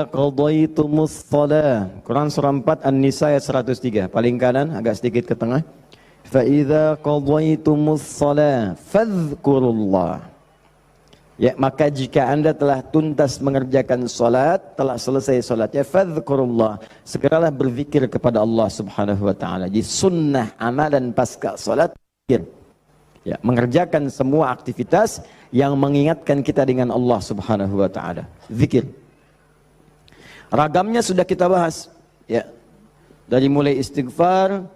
qadaitumus shalah. Quran surah 4 An-Nisa ayat 103. Paling kanan agak sedikit ke tengah. Fa idza qadaitumus shalah fadhkurullah. Ya, maka jika Anda telah tuntas mengerjakan salat, telah selesai salatnya, fadhkurullah, segeralah berzikir kepada Allah Subhanahu wa taala. Di sunnah amalan pasca salat zikir. Ya, mengerjakan semua aktivitas yang mengingatkan kita dengan Allah Subhanahu wa taala. Zikir. Ragamnya sudah kita bahas, ya. Dari mulai istighfar,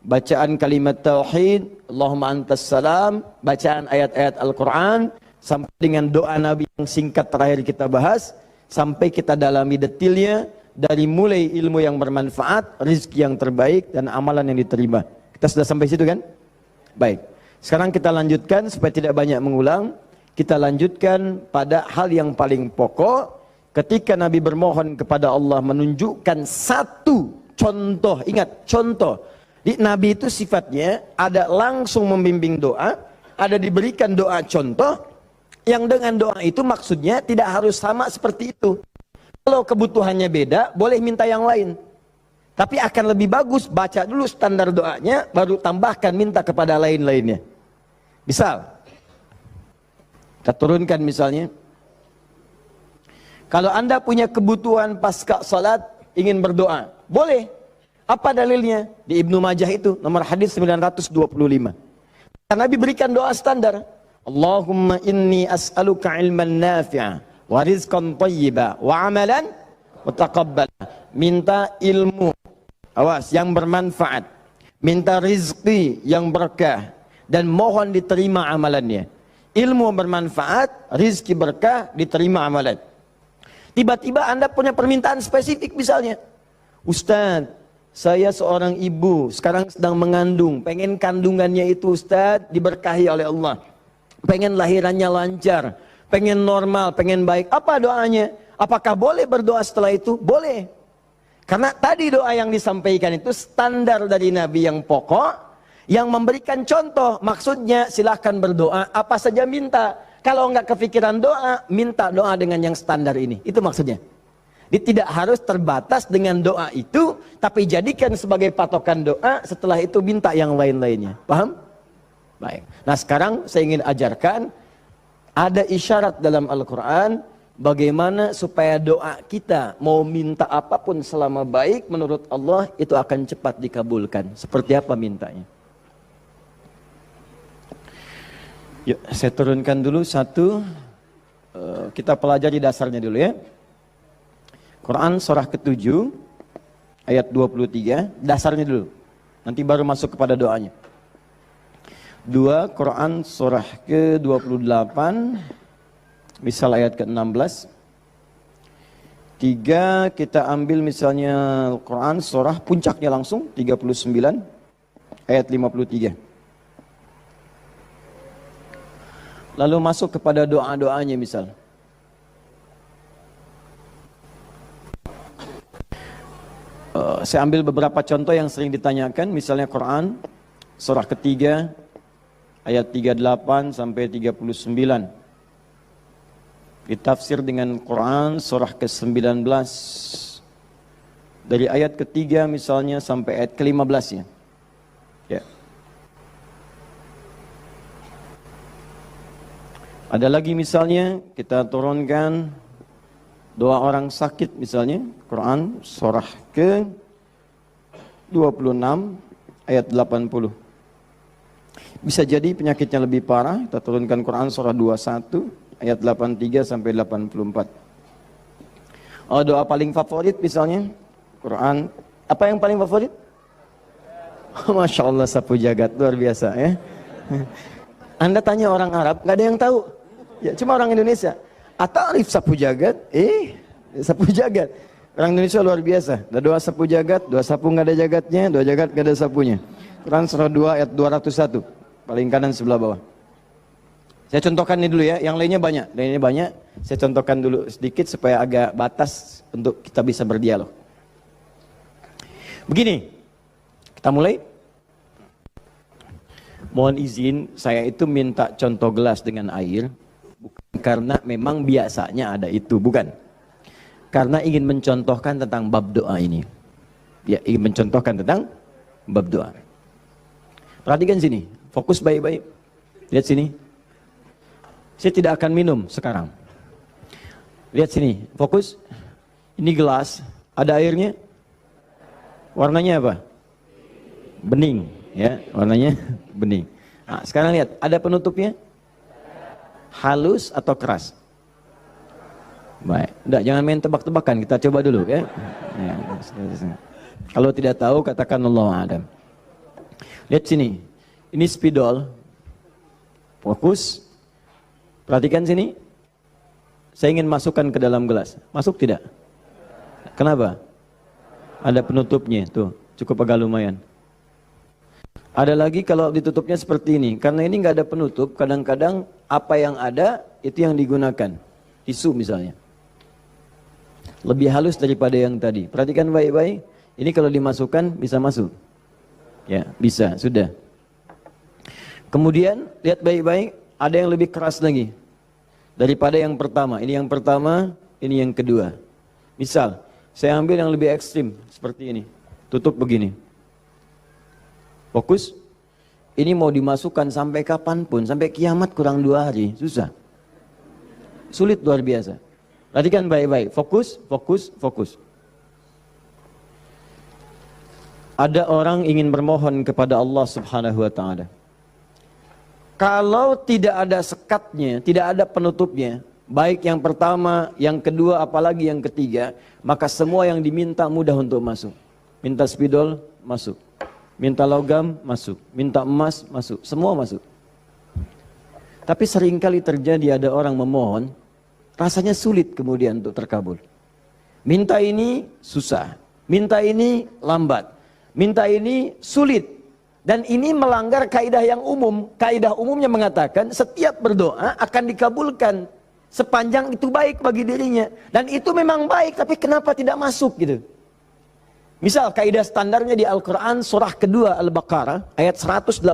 bacaan kalimat tauhid, Allahumma antas salam, bacaan ayat-ayat Al-Qur'an, sampai dengan doa Nabi yang singkat terakhir kita bahas, sampai kita dalami detailnya, dari mulai ilmu yang bermanfaat, rezeki yang terbaik, dan amalan yang diterima. Kita sudah sampai situ kan? Baik. Sekarang kita lanjutkan supaya tidak banyak mengulang. Kita lanjutkan pada hal yang paling pokok. Ketika Nabi bermohon kepada Allah menunjukkan satu contoh, ingat contoh. Di Nabi itu sifatnya ada langsung membimbing doa, ada diberikan doa contoh, yang dengan doa itu maksudnya tidak harus sama seperti itu. Kalau kebutuhannya beda, boleh minta yang lain. Tapi akan lebih bagus baca dulu standar doanya, baru tambahkan minta kepada lain-lainnya. Misal, kita turunkan misalnya, kalau Anda punya kebutuhan pasca salat ingin berdoa, boleh. Apa dalilnya? Di Ibnu Majah itu, nomor hadis 925. Nabi berikan doa standar. Allahumma inni as'aluka ilman nafi'a wa rizqan thayyiba wa amalan mutaqabbala. Minta ilmu, awas, yang bermanfaat. Minta rizki yang berkah dan mohon diterima amalannya. Ilmu bermanfaat, rizki berkah, diterima amalan. Tiba-tiba Anda punya permintaan spesifik misalnya, Ustaz, saya seorang ibu, sekarang sedang mengandung, pengen kandungannya itu Ustaz diberkahi oleh Allah, pengen lahirannya lancar, pengen normal, pengen baik. Apa doanya? Apakah boleh berdoa setelah itu? Boleh. Karena tadi doa yang disampaikan itu standar dari Nabi yang pokok, yang memberikan contoh. Maksudnya silahkan berdoa, apa saja minta. Kalau enggak kepikiran doa, minta doa dengan yang standar ini. Itu maksudnya. Dia tidak harus terbatas dengan doa itu, tapi jadikan sebagai patokan doa, setelah itu minta yang lain-lainnya. Paham? Baik. Nah sekarang saya ingin ajarkan, ada isyarat dalam Al-Quran, bagaimana supaya doa kita mau minta apapun selama baik menurut Allah, itu akan cepat dikabulkan. Seperti apa mintanya? Yuk, saya turunkan dulu satu, kita pelajari dasarnya dulu ya. Quran surah ke-7 ayat 23, dasarnya dulu. Nanti baru masuk kepada doanya. 2 Quran surah ke-28, misal ayat ke-16. 3 kita ambil misalnya Quran surah puncaknya langsung, 39 ayat 53. Lalu masuk kepada doa-doanya misal. Saya ambil beberapa contoh yang sering ditanyakan, misalnya Quran surah ketiga ayat 38 sampai 39. Ditafsir dengan Quran surah ke-19 dari ayat ketiga misalnya sampai ayat ke-15 ya. Ya. Ada lagi misalnya kita turunkan doa orang sakit misalnya, Quran surah ke-26 ayat 80. Bisa jadi penyakitnya lebih parah, kita turunkan Quran surah 21 ayat 83 sampai 84. Oh, doa paling favorit misalnya Quran, apa yang paling favorit? Masya Allah, sapu jagat, luar biasa ya. Anda tanya orang Arab, nggak ada yang tahu. Ya, cuma orang Indonesia. Atarif sapu jagat, sapu jagat. Orang Indonesia luar biasa. Ada doa sapu jagat, doa sapu nggak ada jagatnya, doa jagat nggak ada sapunya. Quran surah 2 ayat 201, paling kanan sebelah bawah. Saya contohkan ini dulu ya, yang lainnya banyak. Saya contohkan dulu sedikit supaya agak batas untuk kita bisa berdialog. Begini, kita mulai. Mohon izin, saya itu minta contoh gelas dengan air, bukan karena memang biasanya ada itu, bukan. Karena ingin mencontohkan tentang bab doa ini. Ya, ingin mencontohkan tentang bab doa. Perhatikan sini, fokus baik-baik. Lihat sini. Saya tidak akan minum sekarang. Lihat sini, fokus. Ini gelas, ada airnya. Warnanya apa? Bening, ya, warnanya bening. Nah, sekarang lihat, ada penutupnya? Halus atau keras? Baik, udah jangan main tebak-tebakan, kita coba dulu ya. Kalau tidak tahu katakan Allahu a'lam. Lihat sini, ini spidol. Fokus. Perhatikan sini. Saya ingin masukkan ke dalam gelas. Masuk tidak? Kenapa? Ada penutupnya, tuh, cukup agak lumayan. Ada lagi kalau ditutupnya seperti ini, karena ini nggak ada penutup, kadang-kadang apa yang ada itu yang digunakan. Tisu misalnya. Lebih halus daripada yang tadi. Perhatikan baik-baik. Ini kalau dimasukkan bisa masuk. Ya, bisa, sudah. Kemudian lihat baik-baik, ada yang lebih keras lagi daripada yang pertama. Ini yang pertama, ini yang kedua. Misal, saya ambil yang lebih ekstrim seperti ini. Tutup begini. Fokus. Ini mau dimasukkan sampai kapanpun, sampai kiamat kurang 2 hari, susah. Sulit luar biasa. Perhatikan baik-baik. Fokus, fokus, fokus. Ada orang ingin bermohon kepada Allah Subhanahu wa taala. Kalau tidak ada sekatnya, tidak ada penutupnya, baik yang pertama, yang kedua, apalagi yang ketiga, maka semua yang diminta mudah untuk masuk. Minta spidol, masuk. Minta logam, masuk. Minta emas, masuk. Semua masuk. Tapi seringkali terjadi ada orang memohon, rasanya sulit kemudian untuk terkabul. Minta ini susah. Minta ini lambat. Minta ini sulit. Dan ini melanggar kaidah yang umum. Kaidah umumnya mengatakan setiap berdoa akan dikabulkan sepanjang itu baik bagi dirinya. Dan itu memang baik, tapi kenapa tidak masuk gitu. Misal kaidah standarnya di Al-Quran surah kedua Al-Baqarah ayat 186.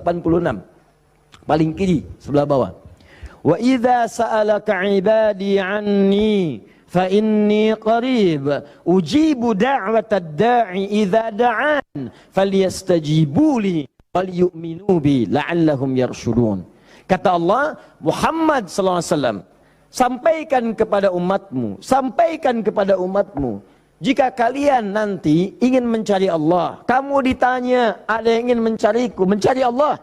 Paling kiri sebelah bawah. Wa idza sa'alaka 'ibadi 'anni fa inni qarib ujibu da'watad da'i idza da'an falyastajibu li wal yu'minu bi la'allahum yarshudun. Kata Allah, Muhammad sallallahu alaihi wasallam, sampaikan kepada umatmu, sampaikan kepada umatmu, jika kalian nanti ingin mencari Allah, kamu ditanya, ada yang ingin mencariku, mencari Allah,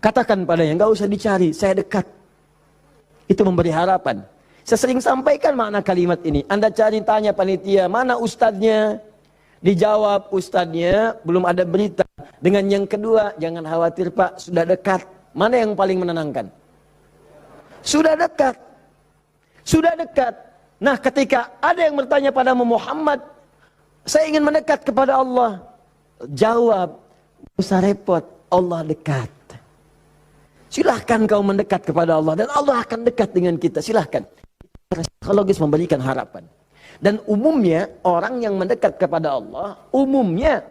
katakan padanya, enggak usah dicari, saya dekat. Itu memberi harapan. Saya sering sampaikan makna kalimat ini. Anda cari, tanya panitia, mana ustadznya? Dijawab, ustadznya belum ada berita. Dengan yang kedua, jangan khawatir Pak, sudah dekat. Mana yang paling menenangkan? Sudah dekat. Sudah dekat. Nah, ketika ada yang bertanya padamu, Muhammad, saya ingin mendekat kepada Allah. Jawab, tidak usah repot, Allah dekat. Silahkan kau mendekat kepada Allah dan Allah akan dekat dengan kita, silahkan. Psikologis memberikan harapan. Dan umumnya orang yang mendekat kepada Allah, umumnya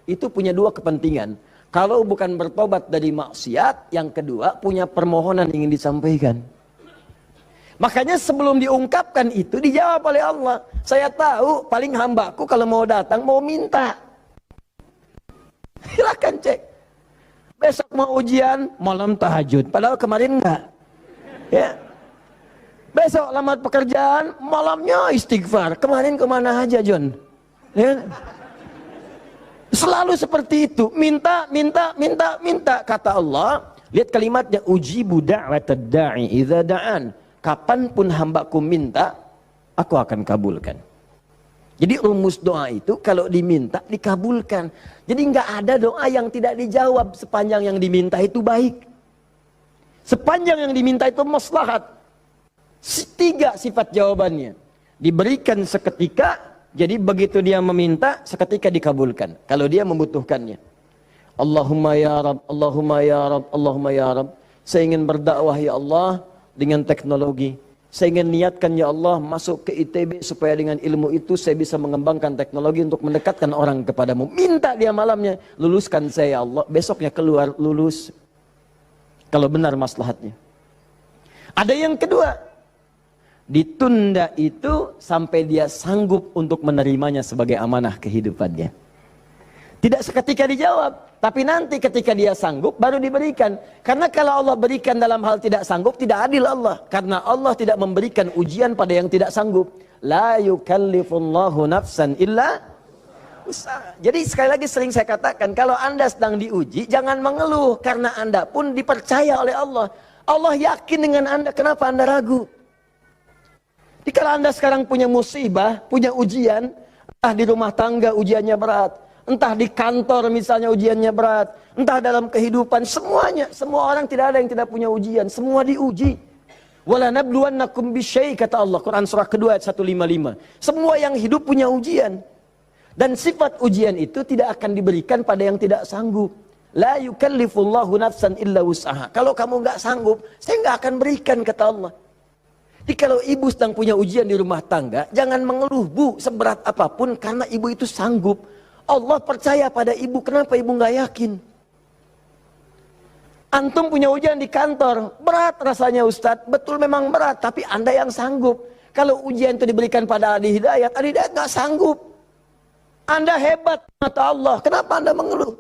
itu punya 2 kepentingan. Kalau bukan bertobat dari maksiat, yang kedua punya permohonan ingin disampaikan. Makanya sebelum diungkapkan itu dijawab oleh Allah. Saya tahu paling hambaku kalau mau datang mau minta. Silahkan cek. Besok mau ujian, malam tahajud. Padahal kemarin enggak. Ya. Besok lamar pekerjaan, malamnya istighfar. Kemarin kemana aja John? Ya. Selalu seperti itu. Minta. Kata Allah. Lihat kalimatnya. Ujibu da'watad da'i idza da'an. Kapanpun hambaku minta, aku akan kabulkan. Jadi rumus doa itu kalau diminta dikabulkan. Jadi nggak ada doa yang tidak dijawab sepanjang yang diminta itu baik. Sepanjang yang diminta itu maslahat. 3 sifat jawabannya. Diberikan seketika, jadi begitu dia meminta seketika dikabulkan. Kalau dia membutuhkannya. Allahumma ya Rabb, Allahumma ya Rabb, Allahumma ya Rabb. Saya ingin berdakwah ya Allah dengan teknologi. Saya ingin niatkan ya Allah masuk ke ITB supaya dengan ilmu itu saya bisa mengembangkan teknologi untuk mendekatkan orang kepadamu. Minta dia malamnya, luluskan saya ya Allah. Besoknya keluar lulus. Kalau benar maslahatnya. Ada yang kedua. Ditunda itu sampai dia sanggup untuk menerimanya sebagai amanah kehidupannya. Tidak seketika dijawab, tapi nanti ketika dia sanggup baru diberikan. Karena kalau Allah berikan dalam hal tidak sanggup, tidak adil Allah. Karena Allah tidak memberikan ujian pada yang tidak sanggup. La yukallifullahu nafsan illa usaha. Jadi sekali lagi sering saya katakan, kalau Anda sedang diuji, jangan mengeluh. Karena Anda pun dipercaya oleh Allah. Allah yakin dengan Anda, kenapa Anda ragu? Jadi kalau Anda sekarang punya musibah, punya ujian, entah di rumah tangga ujiannya berat, entah di kantor misalnya ujiannya berat, entah dalam kehidupan, semuanya, semua orang tidak ada yang tidak punya ujian, semua diuji. Wala nabluwannakum bisyai, kata Allah, Quran surah kedua ayat 155. Semua yang hidup punya ujian. Dan sifat ujian itu tidak akan diberikan pada yang tidak sanggup. La yukallifullahu nafsan illa wus'aha. Kalau kamu nggak sanggup, saya nggak akan berikan, kata Allah. Jadi kalau ibu sedang punya ujian di rumah tangga, jangan mengeluh, Bu, seberat apapun, karena ibu itu sanggup. Allah percaya pada ibu, kenapa ibu nggak yakin? Antum punya ujian di kantor, berat rasanya Ustadz, betul memang berat, tapi Anda yang sanggup. Kalau ujian itu diberikan pada Adi Hidayat nggak sanggup. Anda hebat, kata Allah, kenapa Anda mengeluh?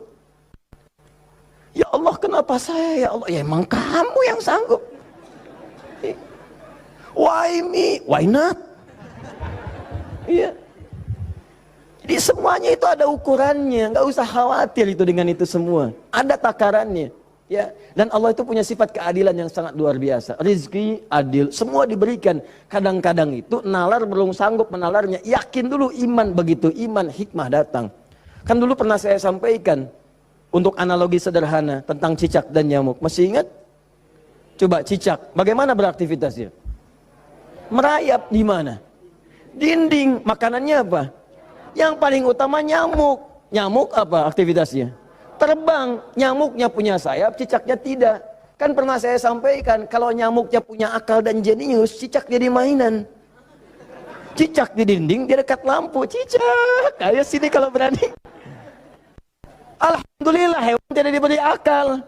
Ya Allah, kenapa saya? Ya Allah, ya emang kamu yang sanggup. Why me? Why not? Iya. Jadi semuanya itu ada ukurannya, nggak usah khawatir itu dengan itu semua. Ada takarannya, ya. Dan Allah itu punya sifat keadilan yang sangat luar biasa. Rizki adil, semua diberikan. Kadang-kadang itu nalar belum sanggup menalarnya. Yakin dulu iman, begitu iman hikmah datang. Kan dulu pernah saya sampaikan untuk analogi sederhana tentang cicak dan nyamuk. Masih ingat? Coba cicak, bagaimana beraktivitasnya? Merayap di mana? Dinding. Makanannya apa? Yang paling utama nyamuk. Nyamuk apa aktivitasnya? Terbang. Nyamuknya punya sayap, cicaknya tidak. Kan pernah saya sampaikan, kalau nyamuknya punya akal dan jenius, cicak jadi mainan. Cicak di dinding, dia dekat lampu. Cicak, ayo sini kalau berani. Alhamdulillah, hewan tidak diberi akal.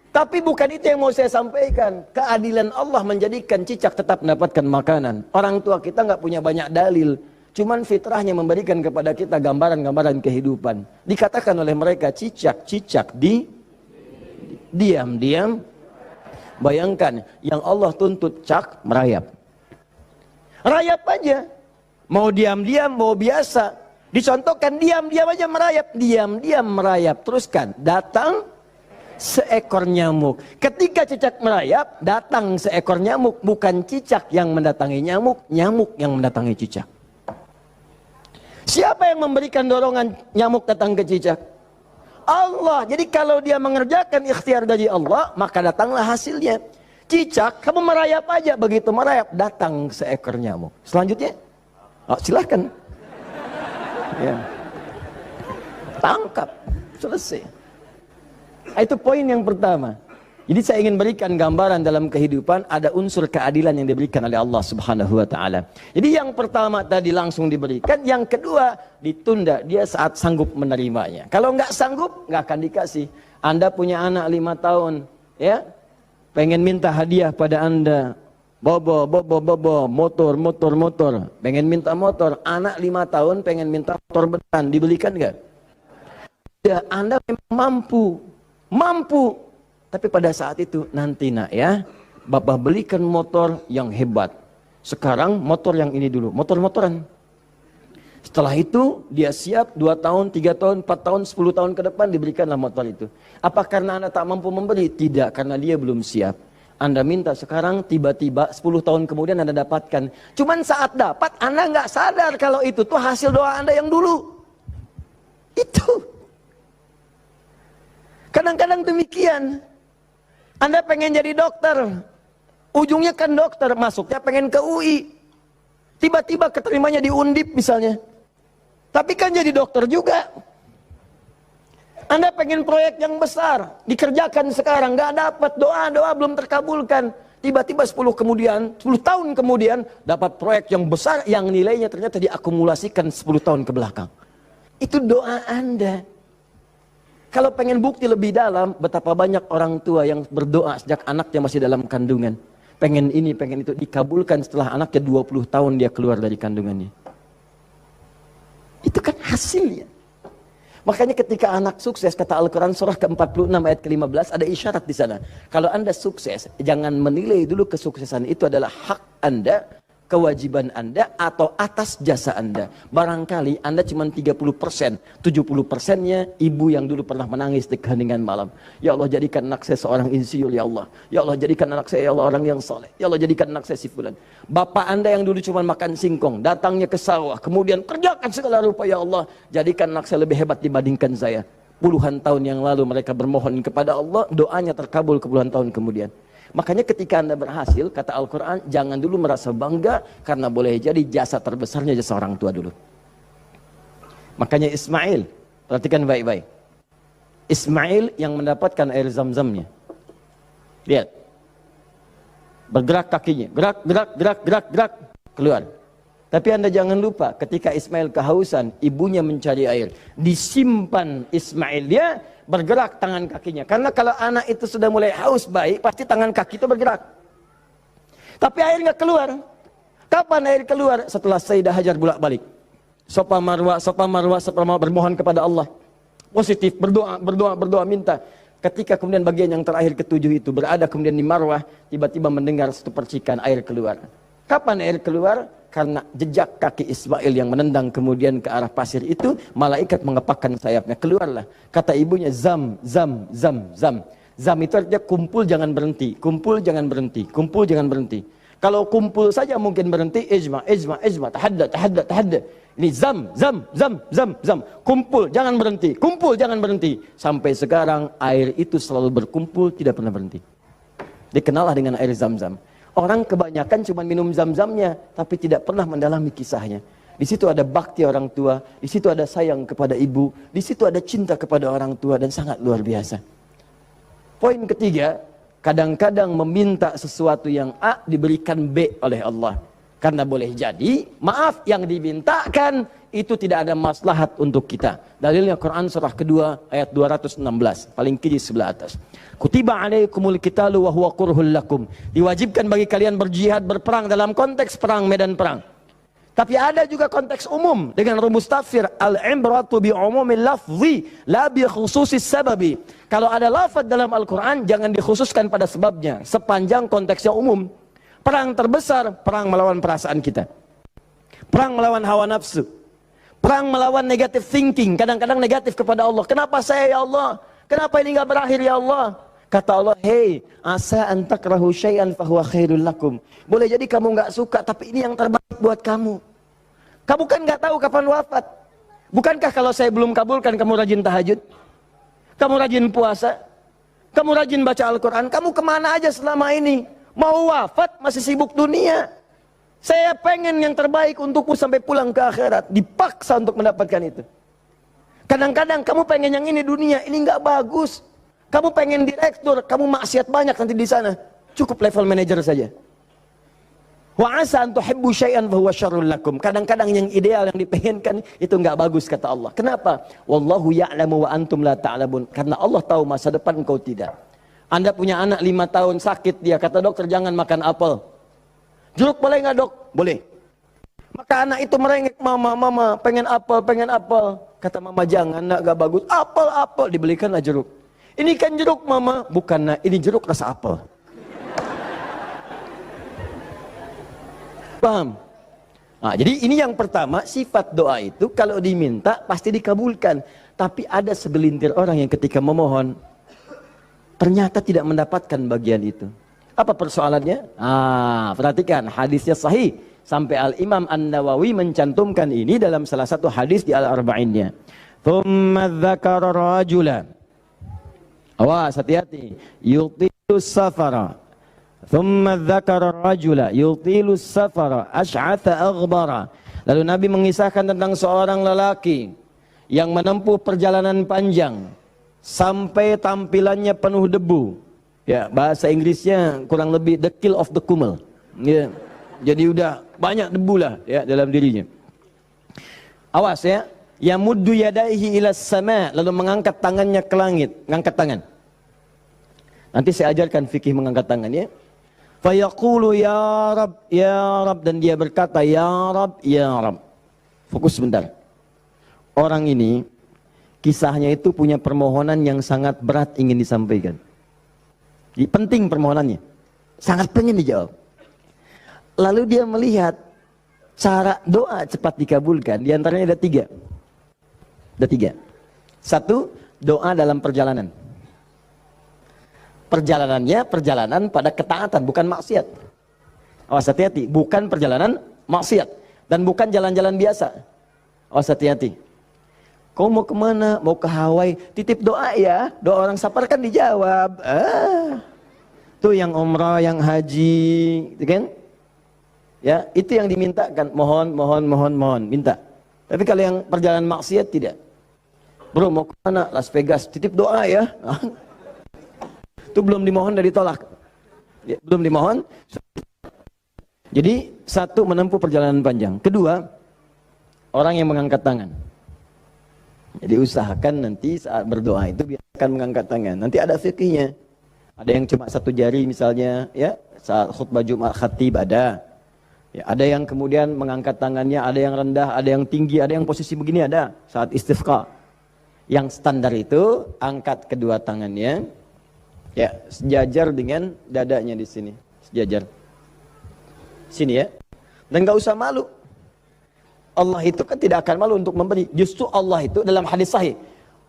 Tapi bukan itu yang mau saya sampaikan. Keadilan Allah menjadikan cicak tetap mendapatkan makanan. Orang tua kita nggak punya banyak dalil. Cuman fitrahnya memberikan kepada kita gambaran-gambaran kehidupan. Dikatakan oleh mereka cicak-cicak diam-diam. Bayangkan, yang Allah tuntut cak merayap. Rayap aja. Mau diam-diam, mau biasa. Dicontohkan diam-diam aja merayap. Diam-diam merayap. Teruskan, datang seekor nyamuk. Ketika cicak merayap, datang seekor nyamuk. Bukan cicak yang mendatangi nyamuk, nyamuk yang mendatangi cicak. Siapa yang memberikan dorongan nyamuk datang ke cicak? Allah. Jadi kalau dia mengerjakan ikhtiar dari Allah, maka datanglah hasilnya. Cicak, kamu merayap aja. Begitu merayap, datang seekor nyamuk. Selanjutnya, silahkan. Ya. Tangkap. Selesai. Itu poin yang pertama. Jadi saya ingin berikan gambaran dalam kehidupan ada unsur keadilan yang diberikan oleh Allah Subhanahu wa taala. Jadi yang pertama tadi langsung diberikan, yang kedua ditunda dia saat sanggup menerimanya. Kalau nggak sanggup nggak akan dikasih. Anda punya anak 5 tahun, ya, pengen minta hadiah pada Anda, bobo, motor, pengen minta motor. Anak 5 tahun pengen minta motor beneran, dibelikan nggak? Ya, Anda memang mampu. Tapi pada saat itu nanti nak ya, Bapak belikan motor yang hebat. Sekarang motor yang ini dulu, motor-motoran. Setelah itu dia siap 2 tahun, 3 tahun, 4 tahun, 10 tahun ke depan diberikanlah motor itu. Apa karena Anda tak mampu membeli? Tidak, karena dia belum siap. Anda minta sekarang, tiba-tiba 10 tahun kemudian Anda dapatkan. Cuman saat dapat Anda nggak sadar kalau itu tuh hasil doa Anda yang dulu. Itu. Kadang-kadang demikian. Anda pengen jadi dokter, ujungnya kan dokter, masuknya pengen ke UI. Tiba-tiba keterimanya di Undip misalnya. Tapi kan jadi dokter juga. Anda pengen proyek yang besar, dikerjakan sekarang, nggak dapat, doa belum terkabulkan. Tiba-tiba 10 tahun kemudian dapat proyek yang besar yang nilainya ternyata diakumulasikan 10 tahun ke belakang. Itu doa Anda. Kalau pengen bukti lebih dalam, betapa banyak orang tua yang berdoa sejak anaknya masih dalam kandungan. pengen ini, pengen itu, dikabulkan setelah anaknya 20 tahun dia keluar dari kandungannya. Itu kan hasilnya. Makanya ketika anak sukses, kata Al-Quran surah ke-46 ayat ke-15, ada isyarat di sana. Kalau Anda sukses, jangan menilai dulu kesuksesan itu adalah hak Anda, kewajiban Anda, atau atas jasa Anda. Barangkali Anda cuma 30%, 70%-nya ibu yang dulu pernah menangis di keheningan malam. Ya Allah, jadikan anak saya seorang insinyur, ya Allah. Ya Allah, jadikan anak saya, ya Allah, orang yang soleh. Ya Allah, jadikan anak saya si fulan. Bapak Anda yang dulu cuma makan singkong, datangnya ke sawah, kemudian kerjakan segala rupa, ya Allah. Jadikan anak saya lebih hebat dibandingkan saya. Puluhan tahun yang lalu mereka bermohon kepada Allah, doanya terkabul ke puluhan tahun kemudian. Makanya ketika Anda berhasil, kata Al-Quran, jangan dulu merasa bangga, karena boleh jadi jasa terbesarnya jasa orang tua dulu. Makanya Ismail, perhatikan baik-baik. Ismail yang mendapatkan air zam-zamnya. Lihat. Bergerak kakinya, gerak, keluar. Tapi Anda jangan lupa, ketika Ismail kehausan, ibunya mencari air. Disimpan Ismail, dia bergerak tangan kakinya. Karena kalau anak itu sudah mulai haus baik, pasti tangan kaki itu bergerak. Tapi air nggak keluar. Kapan air keluar? Setelah Sayyidah Hajar bolak-balik. Safa Marwah bermohon kepada Allah. Positif, berdoa, minta. Ketika kemudian bagian yang terakhir ketujuh itu berada kemudian di Marwah, tiba-tiba mendengar satu percikan air keluar. Kapan air keluar? Karena jejak kaki Ismail yang menendang kemudian ke arah pasir itu, malaikat mengepakkan sayapnya, keluarlah. Kata ibunya, zam. Zam itu artinya kumpul jangan berhenti, kumpul jangan berhenti, kumpul jangan berhenti. Kalau kumpul saja mungkin berhenti, ijma, tahadda. Ini zam. Kumpul jangan berhenti. Sampai sekarang air itu selalu berkumpul, tidak pernah berhenti. Dikenallah dengan air zam-zam. Orang kebanyakan cuma minum zam-zamnya, tapi tidak pernah mendalami kisahnya. Di situ ada bakti orang tua, di situ ada sayang kepada ibu, di situ ada cinta kepada orang tua, dan sangat luar biasa. Poin ketiga, kadang-kadang meminta sesuatu yang A diberikan B oleh Allah. Karena boleh jadi, maaf yang dimintakan itu tidak ada maslahat untuk kita. Dalilnya Quran surah kedua ayat 216, paling kiri sebelah atas. Kutiba alaikumul qitalu wa huwa kurhul lakum. Diwajibkan bagi kalian berjihad, berperang dalam konteks perang, medan perang. Tapi ada juga konteks umum dengan rumus tafsir al-ibratu bi umumil lafzi la bi khususis sababi. Kalau ada lafaz dalam Al-Qur'an jangan dikhususkan pada sebabnya, sepanjang konteksnya umum. Perang terbesar, perang melawan perasaan kita. Perang melawan hawa nafsu. Perang melawan negative thinking, kadang-kadang negatif kepada Allah. Kenapa saya ya Allah? Kenapa ini enggak berakhir ya Allah? Kata Allah, hei, asa an takrahu syai'an fahuwa khairul lakum. Boleh jadi kamu enggak suka, tapi ini yang terbaik buat kamu. Kamu kan enggak tahu kapan wafat. Bukankah kalau saya belum kabulkan kamu rajin tahajud? Kamu rajin puasa? Kamu rajin baca Al-Quran? Kamu kemana aja selama ini? Mau wafat masih sibuk dunia. Saya pengen yang terbaik untukmu sampai pulang ke akhirat. Dipaksa untuk mendapatkan itu. Kadang-kadang kamu pengen yang ini dunia, ini nggak bagus. Kamu pengen direktur, kamu maksiat banyak nanti di sana. Cukup level manager saja. Wa asa an tuhibbu syai'an fa huwa syarrul lakum. Kadang-kadang yang ideal yang dipengenkan itu nggak bagus kata Allah. Kenapa? Wallahu ya'lamu wa antum la ta'lamun. Karena Allah tahu masa depan engkau tidak. Anda punya anak 5 tahun sakit, dia kata dokter jangan makan apel. Jeruk boleh nggak dok? Boleh. Maka anak itu merengek, mama, pengen apel. Kata mama jangan, nak gak bagus. Apel, dibelikanlah jeruk. Ini kan jeruk mama, bukan nak, ini jeruk rasa apel. Paham? Nah, jadi ini yang pertama, sifat doa itu kalau diminta pasti dikabulkan. Tapi ada segelintir orang yang ketika memohon, ternyata tidak mendapatkan bagian itu. Apa persoalannya? Perhatikan, hadisnya sahih. Sampai Al-Imam An-Nawawi mencantumkan ini dalam salah satu hadis di Al-Arba'innya. Thumma dzakara rajula. Awas, hati-hati. Yutilus safara. Thumma dzakara rajula. Yutilus safara. Ash'atha aghbara. Lalu Nabi mengisahkan tentang seorang lelaki yang menempuh perjalanan panjang sampai tampilannya penuh debu. Ya, bahasa Inggrisnya kurang lebih the kill of the kumel. Ya. Jadi udah banyak debu lah ya dalam dirinya. Awas ya, yamuddu yadaihi ilas sama, lalu mengangkat tangannya ke langit, ngangkat tangan. Nanti saya ajarkan fikih mengangkat tangan ya. Fayaqulu ya Rab, dan dia berkata ya Rab, ya Rab. Fokus sebentar. Orang ini kisahnya itu punya permohonan yang sangat berat ingin disampaikan. Penting permohonannya, sangat pengen dijawab. Lalu dia melihat cara doa cepat dikabulkan. Di antaranya ada tiga. Ada tiga. Satu, doa dalam perjalanan. Perjalanannya perjalanan pada ketaatan, bukan maksiat. Awas hati-hati, bukan perjalanan maksiat. Dan bukan jalan-jalan biasa. Awas hati-hati. Kau mau kemana? Mau ke Hawaii? Titip doa ya. Doa orang safar kan dijawab. Tuh yang umrah, yang haji, gitu kan? Ya, itu yang dimintakan. Mohon, minta. Tapi kalau yang perjalanan maksiat tidak. Bro, mau kemana? Las Vegas. Titip doa ya. Itu belum dimohon, udah ditolak. Ya, belum dimohon. Jadi, satu, menempuh perjalanan panjang. Kedua, orang yang mengangkat tangan. Jadi usahakan nanti saat berdoa itu biarkan mengangkat tangan. Nanti ada fikihnya. Ada yang cuma satu jari misalnya, ya saat khutbah Jumat khatib ada. Ya, ada yang kemudian mengangkat tangannya, ada yang rendah, ada yang tinggi, ada yang posisi begini ada saat istisqa. Yang standar itu angkat kedua tangannya, ya sejajar dengan dadanya di sini, sejajar. Sini ya. Dan nggak usah malu. Allah itu kan tidak akan malu untuk memberi. Justru Allah itu dalam hadis sahih,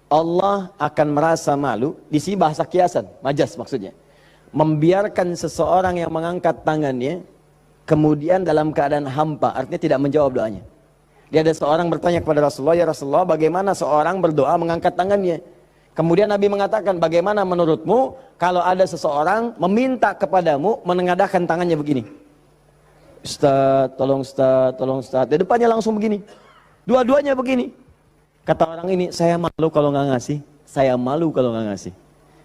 Allah akan merasa malu. Di sini bahasa kiasan, majas maksudnya. Membiarkan seseorang yang mengangkat tangannya, kemudian dalam keadaan hampa, artinya tidak menjawab doanya. Dia ada seorang bertanya kepada Rasulullah, ya Rasulullah, bagaimana seorang berdoa mengangkat tangannya? Kemudian Nabi mengatakan, bagaimana menurutmu kalau ada seseorang meminta kepadamu menengadahkan tangannya begini? Ustaz, tolong Ustaz, tolong Ustaz. Di depannya langsung begini. Dua-duanya begini. Kata orang ini, saya malu kalau nggak ngasih. Saya malu kalau nggak ngasih.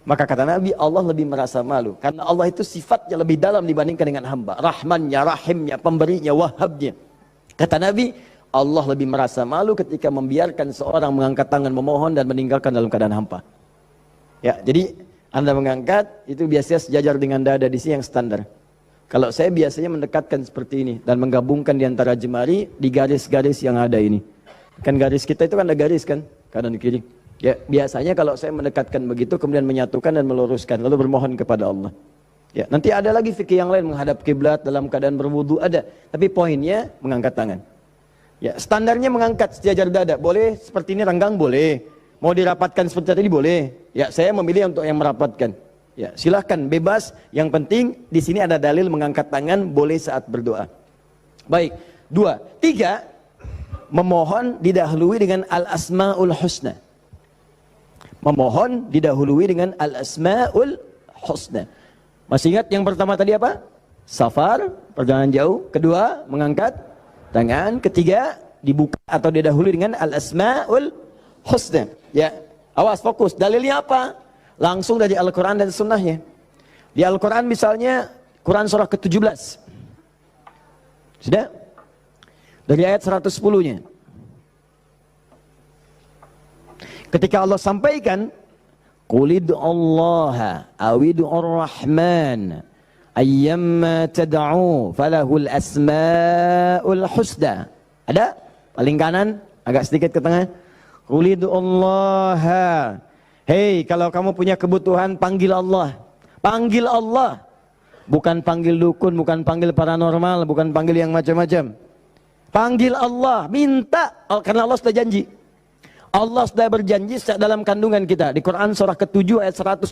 Maka kata Nabi, Allah lebih merasa malu. Karena Allah itu sifatnya lebih dalam dibandingkan dengan hamba. Rahmannya, Rahimnya, Pemberinya, Wahabnya. Kata Nabi, Allah lebih merasa malu ketika membiarkan seorang mengangkat tangan memohon dan meninggalkan dalam keadaan hampa. Ya, jadi Anda mengangkat, itu biasanya sejajar dengan dada di sini yang standar. Kalau saya biasanya mendekatkan seperti ini dan menggabungkan di antara jemari di garis-garis yang ada ini. Kan garis kita itu kan ada garis kan, kanan kiri. Ya, biasanya kalau saya mendekatkan begitu kemudian menyatukan dan meluruskan lalu bermohon kepada Allah. Ya, nanti ada lagi fikih yang lain menghadap kiblat dalam keadaan berwudu ada, tapi poinnya mengangkat tangan. Ya, standarnya mengangkat sejajar dada. Boleh seperti ini renggang boleh. Mau dirapatkan seperti tadi boleh. Ya, saya memilih untuk yang merapatkan. Ya, silahkan bebas. Yang penting di sini ada dalil mengangkat tangan boleh saat berdoa. Baik, 2, 3, memohon didahului dengan al-asmaul husna. Memohon didahului dengan al-asmaul husna. Masih ingat yang pertama tadi apa? Safar, perjalanan jauh. Kedua, mengangkat tangan. Ketiga, dibuka atau didahului dengan al-asmaul husna. Ya, awas fokus. Dalilnya apa? Langsung dari Al-Quran dan Sunnahnya. Di Al-Quran misalnya Quran surah ke-17. Sudah? Dari ayat 110-nya. Ketika Allah sampaikan, Qul id'ullaha awid'ur rahman ayyamma tad'u falahul asma'ul husna. Ada? Paling kanan, agak sedikit ke tengah. Qul id'ullaha. Hei, kalau kamu punya kebutuhan, panggil Allah. Panggil Allah. Bukan panggil dukun, bukan panggil paranormal, bukan panggil yang macam-macam. Panggil Allah, minta. Karena Allah sudah janji. Allah sudah berjanji dalam kandungan kita. Di Quran surah ke-7 ayat 172.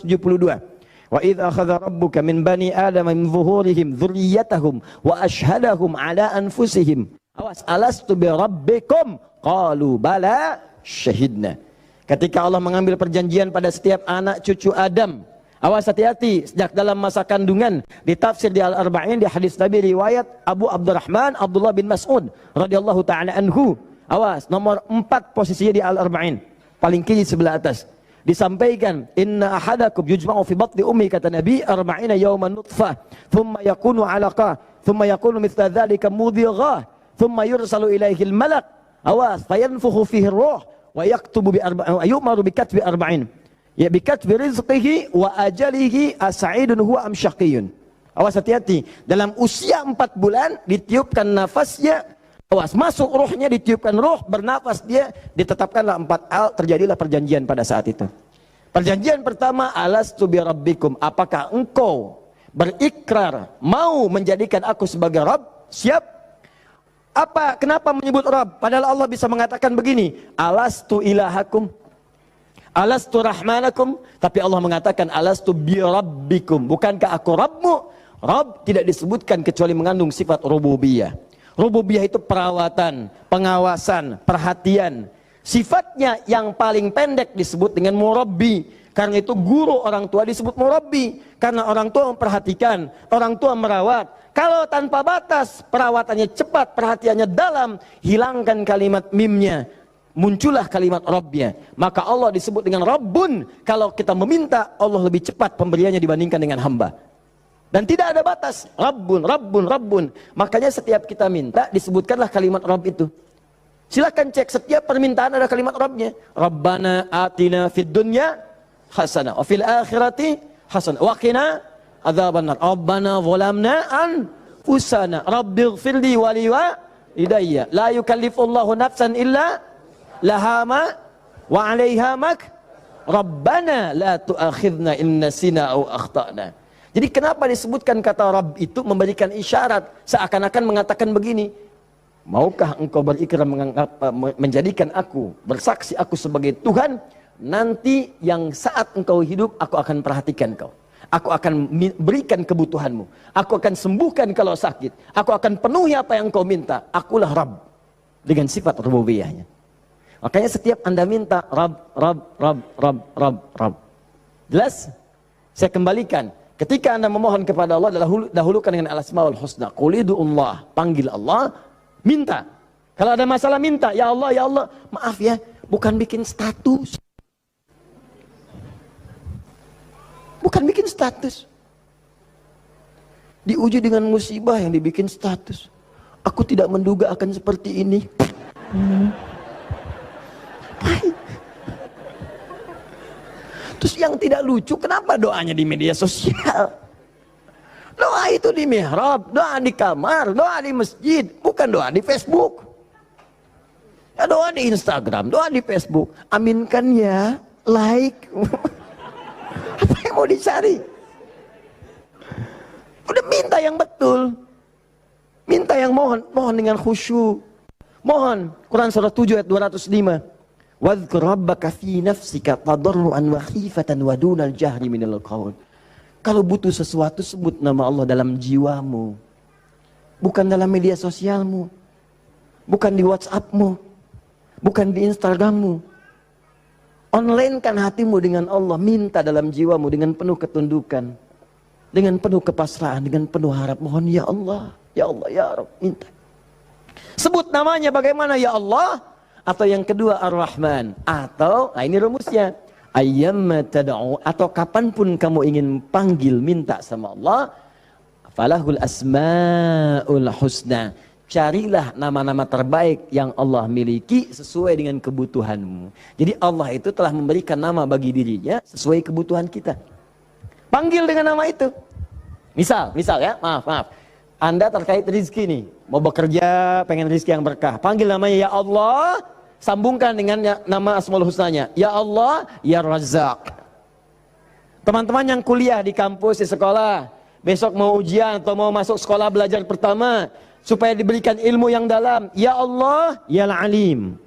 Wa idh akhadha rabbuka min bani Adam min zuhurihim dzurriyyatahum wa ashhadahum ala anfusihim. Awas, alastu bi rabbikum? Qalu bala syahidna. Ketika Allah mengambil perjanjian pada setiap anak cucu Adam. Awas hati-hati, sejak dalam masa kandungan. Di tafsir di Al-Arba'in, di hadis Nabi riwayat Abu Abdurrahman Abdullah bin Mas'ud radhiyallahu ta'ala anhu. Awas, nomor 4 posisinya di Al-Arba'in, paling kiri sebelah atas. Disampaikan, inna ahadakum yujma'u fi batni ummi, kata Nabi, 40 yawman nutfah, thumma yakunu 'alaqah, thumma yakunu mithla dhalika mudhighah, thumma yursalu ilaihi al-malak. Awas, fayanfukhu fihi ar-ruh wa yaktubu bi arba'in, yu'maru bi katbi arba'in. Ya bi katbi rizqihi wa ajalihi as'idun huwa am syaqiyyun. Awas, hati-hati. Dalam usia 4 bulan ditiupkan nafasnya. Awas, masuk ruhnya, ditiupkan ruh, bernafas dia, ditetapkanlah 4 hal, terjadilah perjanjian pada saat itu. Perjanjian pertama, alastu bi rabbikum, apakah engkau berikrar mau menjadikan aku sebagai Rabb? Siap. Apa? Kenapa menyebut Rabb? Padahal Allah bisa mengatakan begini, alastu ilahakum, alastu rahmanakum, tapi Allah mengatakan alastu bi rabbikum, bukankah aku Rabbmu? Rabb tidak disebutkan kecuali mengandung sifat rububiyah. Rububiyah itu perawatan, pengawasan, perhatian. Sifatnya yang paling pendek disebut dengan murabbi. Karena itu guru orang tua disebut murabbi. Karena orang tua memperhatikan, orang tua merawat. Kalau tanpa batas, perawatannya cepat, perhatiannya dalam, hilangkan kalimat mimnya, muncullah kalimat Rabbnya. Maka Allah disebut dengan Rabbun. Kalau kita meminta, Allah lebih cepat pemberiannya dibandingkan dengan hamba. Dan tidak ada batas. Rabbun, Rabbun, Rabbun. Makanya setiap kita minta, disebutkanlah kalimat Rabb itu. Silakan cek, setiap permintaan ada kalimat Rabbnya. Rabbana atina fid dunya hasanah, wa fil akhirati hasanah, wa qina adzabannar. Rabbana zalamna anfusana, rabbighfirli wa liwalidayya. La yukallifullahu nafsan illa laha ma wa 'alaiha mak. Rabbana la tu'akhidna in nasina aw akhtana. Jadi kenapa disebutkan kata Rabb itu memberikan isyarat, seakan-akan mengatakan begini, maukah engkau berikrar menjadikan aku, bersaksi aku sebagai Tuhan, nanti yang saat engkau hidup aku akan perhatikan kau, aku akan berikan kebutuhanmu, aku akan sembuhkan kalau sakit, aku akan penuhi apa yang kau minta, akulah Rabb, dengan sifat rububiyahnya. Makanya setiap Anda minta Rabb, Rabb, Rabb, Rabb, Rabb, Rabb. Jelas? Saya kembalikan. Ketika Anda memohon kepada Allah, dahulukan dengan al-asmaul husna. Qulidu'ullah, panggil Allah, minta. Kalau ada masalah minta, ya Allah, maaf ya, bukan bikin status. Bukan bikin status. Diuji dengan musibah yang dibikin status. Aku tidak menduga akan seperti ini. Terus yang tidak lucu, kenapa doanya di media sosial? Doa itu di mihrab, doa di kamar, doa di masjid, bukan doa di Facebook. Ya, doa di Instagram, doa di Facebook. Aminkan ya, like. Apa yang mau dicari? Udah minta yang betul. Minta yang mohon dengan khusyuk. Mohon, Quran surah 7 ayat 205. Wadhkur rabbaka fi nafsika tadarruan wa khifatan wa dunal jahri minal qaul. Kalau butuh sesuatu, sebut nama Allah dalam jiwamu, bukan dalam media sosialmu, bukan di WhatsAppmu, bukan di Instagrammu. Online-kan hatimu dengan Allah, minta dalam jiwamu dengan penuh ketundukan, dengan penuh kepasrahan, dengan penuh harap. Mohon ya Allah, ya Allah, ya Rabb, minta. Sebut namanya bagaimana, ya Allah. Atau yang kedua Ar-Rahman, atau ini rumusnya, ayyamma tad'u, atau kapanpun kamu ingin panggil minta sama Allah, falahul asmaul husna, carilah nama-nama terbaik yang Allah miliki sesuai dengan kebutuhanmu. Jadi Allah itu telah memberikan nama bagi dirinya sesuai kebutuhan kita. Panggil dengan nama itu. Misal ya, maaf. Anda terkait rezeki nih, mau bekerja, pengen rezeki yang berkah. Panggil namanya ya Allah, sambungkan dengan nama Asmaul Husnanya. Ya Allah, ya Razzaq. Teman-teman yang kuliah di kampus, di sekolah, besok mau ujian atau mau masuk sekolah belajar pertama, supaya diberikan ilmu yang dalam. Ya Allah, ya Alim.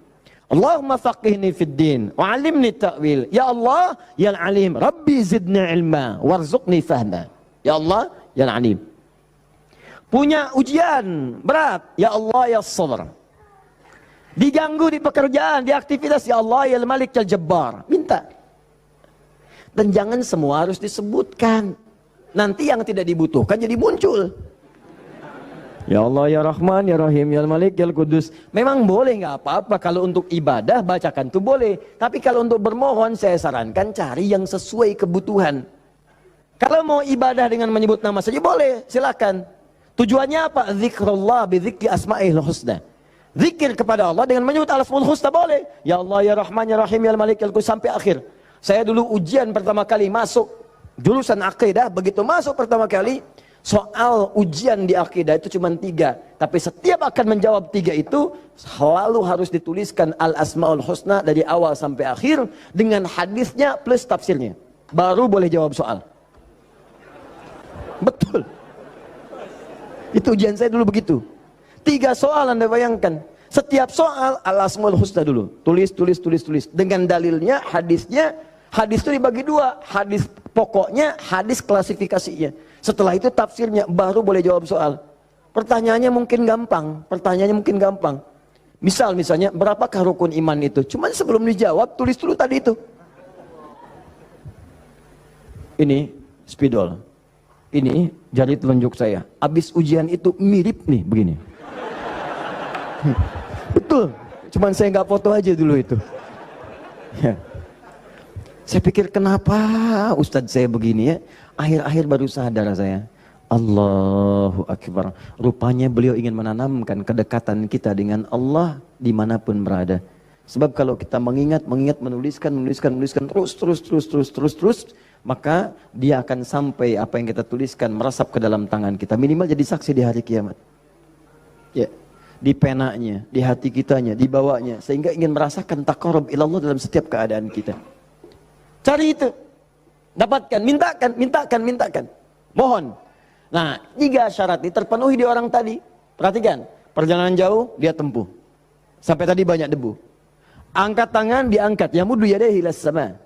Allahumma faqihni fid din, wa'alimni ta'wil. Ya Allah, ya Alim. Rabbi zidni ilma, warzuqni fahma. Ya Allah, ya Alim. Punya ujian berat, ya Allah ya Sabr. Diganggu di pekerjaan, di aktivitas, ya Allah ya Malik ya Jabbar. Minta. Dan jangan semua harus disebutkan. Nanti yang tidak dibutuhkan jadi muncul. Ya Allah ya Rahman ya Rahim ya Malik ya Qudus. Memang boleh, nggak apa-apa. Kalau untuk ibadah bacakan tuh boleh. Tapi kalau untuk bermohon, saya sarankan cari yang sesuai kebutuhan. Kalau mau ibadah dengan menyebut nama saja boleh, silakan. Tujuannya apa? Zikrullah bidzikri asma'il husna. Zikir kepada Allah dengan menyebut al-asmaul husna boleh. Ya Allah ya Rahman ya Rahim ya Malik ya Qudus sampai akhir. Saya dulu ujian pertama kali masuk jurusan akidah, begitu masuk pertama kali Soal ujian di akidah itu cuma 3. Tapi setiap akan menjawab 3 itu selalu harus dituliskan Al-Asma'ul Husna dari awal sampai akhir dengan hadisnya plus tafsirnya. Baru boleh jawab soal. Betul. Itu ujian saya dulu begitu. 3 soal Anda bayangkan. Setiap soal Al-Asma'ul Husna dulu. Tulis. Dengan dalilnya, hadisnya. Hadis itu dibagi 2. Hadis pokoknya, hadis klasifikasinya. Setelah itu tafsirnya, baru boleh jawab soal. Pertanyaannya mungkin gampang. Misalnya, berapakah rukun iman itu? Cuman sebelum dijawab, tulis dulu tadi itu. Ini spidol. Ini jari telunjuk saya. Habis ujian itu mirip nih, begini. Betul. Cuman saya nggak foto aja dulu itu. Ya. Saya pikir kenapa Ustadz saya begini ya. Akhir-akhir baru sadar saya. Allahu Akbar. Rupanya beliau ingin menanamkan kedekatan kita dengan Allah dimanapun berada. Sebab kalau kita mengingat, menuliskan terus, maka dia akan sampai apa yang kita tuliskan merasap ke dalam tangan kita. Minimal jadi saksi di hari kiamat. Ya, di penanya, di hati kitanya, dibawanya, sehingga ingin merasakan taqarrub ilallah dalam setiap keadaan kita. Cari itu, dapatkan, mintakan. Mohon. Nah, 3 syarat ini terpenuhi di orang tadi. Perhatikan, perjalanan jauh dia tempuh. Sampai tadi banyak debu. Angkat tangan diangkat, yamudu yadayhi ilas sama.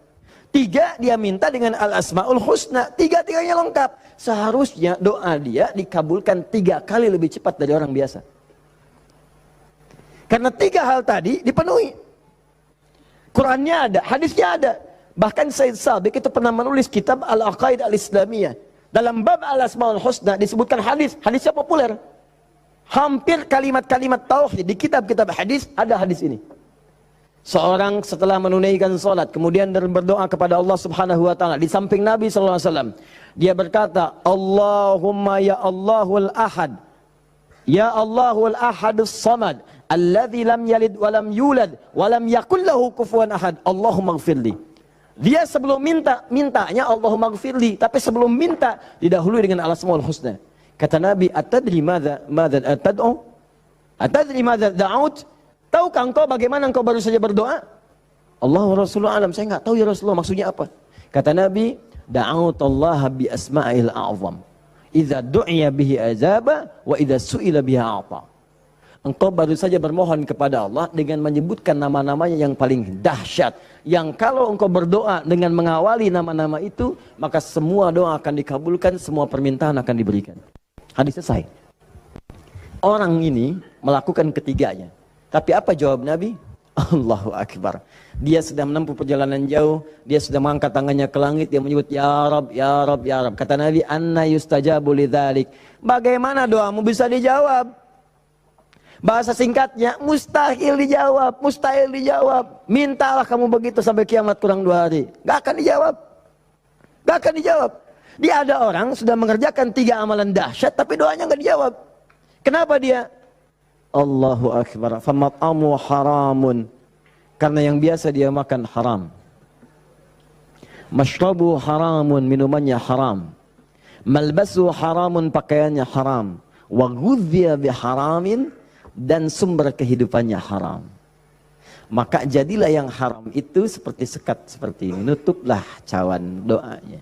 3 dia minta dengan al-asmaul husna. 3-tiganya lengkap. Seharusnya doa dia dikabulkan 3 kali lebih cepat dari orang biasa. Karena 3 hal tadi dipenuhi. Qurannya ada, hadisnya ada. Bahkan Said Sabiq itu pernah menulis kitab Al-Aqaid Al-Islamiyah. Dalam bab Al-Asma'ul Husna disebutkan hadisnya populer. Hampir kalimat-kalimat tauhid di kitab-kitab hadis ada hadis ini. Seorang setelah menunaikan salat kemudian berdoa kepada Allah Subhanahu wa taala di samping Nabi sallallahu alaihi wasallam. Dia berkata, "Allahumma ya Allahul Ahad. Ya Allahul Ahadus Samad, alladzi lam yalid wa lam yulad wa lam yakul lahu kufuwan ahad. Allahumma ighfirli." Dia sebelum mintanya Allahumma ighfirli, tapi sebelum minta didahului dengan al-asmaul husna. Kata Nabi, "Atadri madza tad'u? Atadri madza da'ut?" Tahukah engkau bagaimana engkau baru saja berdoa? Allah wa Rasulullah alam, saya enggak tahu ya Rasulullah maksudnya apa. Kata Nabi, "Da'utallaha bi asma'il a'zam. Idza du'iya bihi azaba wa idza su'ila biha a'ta." Engkau baru saja bermohon kepada Allah dengan menyebutkan nama-namanya yang paling dahsyat. Yang kalau engkau berdoa dengan mengawali nama-nama itu, maka semua doa akan dikabulkan, semua permintaan akan diberikan. Hadis selesai. Orang ini melakukan ketiganya. Tapi apa jawab Nabi? Allahu Akbar. Dia sudah menempuh perjalanan jauh, dia sudah mengangkat tangannya ke langit, dia menyebut Ya Rab, Ya Rab, Ya Rab. Kata Nabi, "Anna yustajabu lidzalik." Bagaimana doamu bisa dijawab? Bahasa singkatnya, mustahil dijawab. Mintalah kamu begitu sampai kiamat kurang 2 hari. Gak akan dijawab. Dia ada orang sudah mengerjakan 3 amalan dahsyat, tapi doanya gak dijawab. Kenapa dia? Allahu Akbar. Famat'amu haramun. Karena yang biasa dia makan haram. Mashrabu haramun, minumannya haram. Malbasu haramun, pakaiannya haram. Wa ghudhiya biharamin, dan sumber kehidupannya haram. Maka jadilah yang haram itu seperti sekat seperti ini. Nutuplah cawan doanya.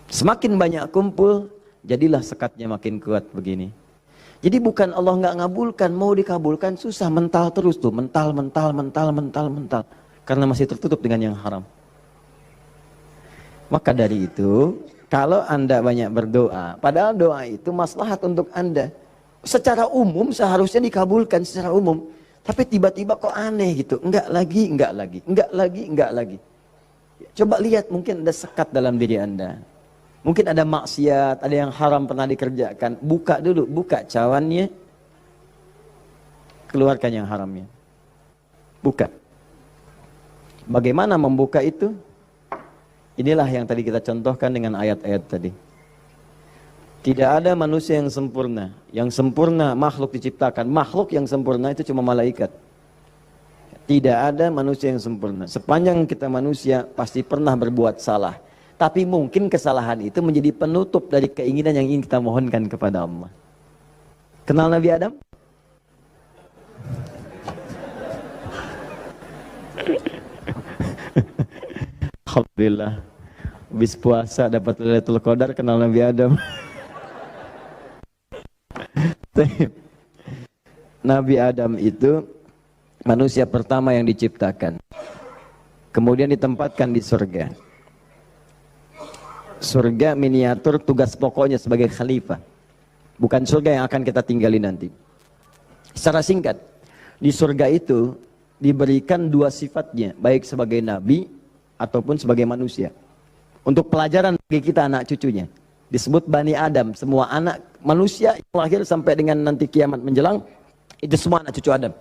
Semakin banyak kumpul, jadilah sekatnya makin kuat begini. Jadi bukan Allah nggak ngabulkan, mau dikabulkan susah, mental terus tuh, mental. Karena masih tertutup dengan yang haram. Maka dari itu, kalau Anda banyak berdoa, padahal doa itu maslahat untuk Anda. Secara umum seharusnya dikabulkan secara umum. Tapi tiba-tiba kok aneh gitu. Enggak lagi. Coba lihat, mungkin ada sekat dalam diri Anda. Mungkin ada maksiat, ada yang haram pernah dikerjakan. Buka dulu, buka cawannya. Keluarkan yang haramnya. Buka. Bagaimana membuka itu? Inilah yang tadi kita contohkan dengan ayat-ayat tadi. Tidak ada manusia yang sempurna. Yang sempurna makhluk diciptakan. Makhluk yang sempurna itu cuma malaikat. Tidak ada manusia yang sempurna. Sepanjang kita manusia pasti pernah berbuat salah. Tapi mungkin kesalahan itu menjadi penutup dari keinginan yang ingin kita mohonkan kepada Allah. Kenal Nabi Adam? Alhamdulillah, habis puasa dapat Lailatul Qadar, kenal Nabi Adam. Nabi Adam itu manusia pertama yang diciptakan, kemudian ditempatkan di surga. Surga miniatur, tugas pokoknya sebagai khalifah, bukan surga yang akan kita tinggali nanti. Secara singkat, di surga itu diberikan dua sifatnya, baik sebagai nabi ataupun sebagai manusia. Untuk pelajaran bagi kita anak cucunya, disebut Bani Adam, semua anak manusia yang lahir sampai dengan nanti kiamat menjelang, itu semua anak cucu Adam.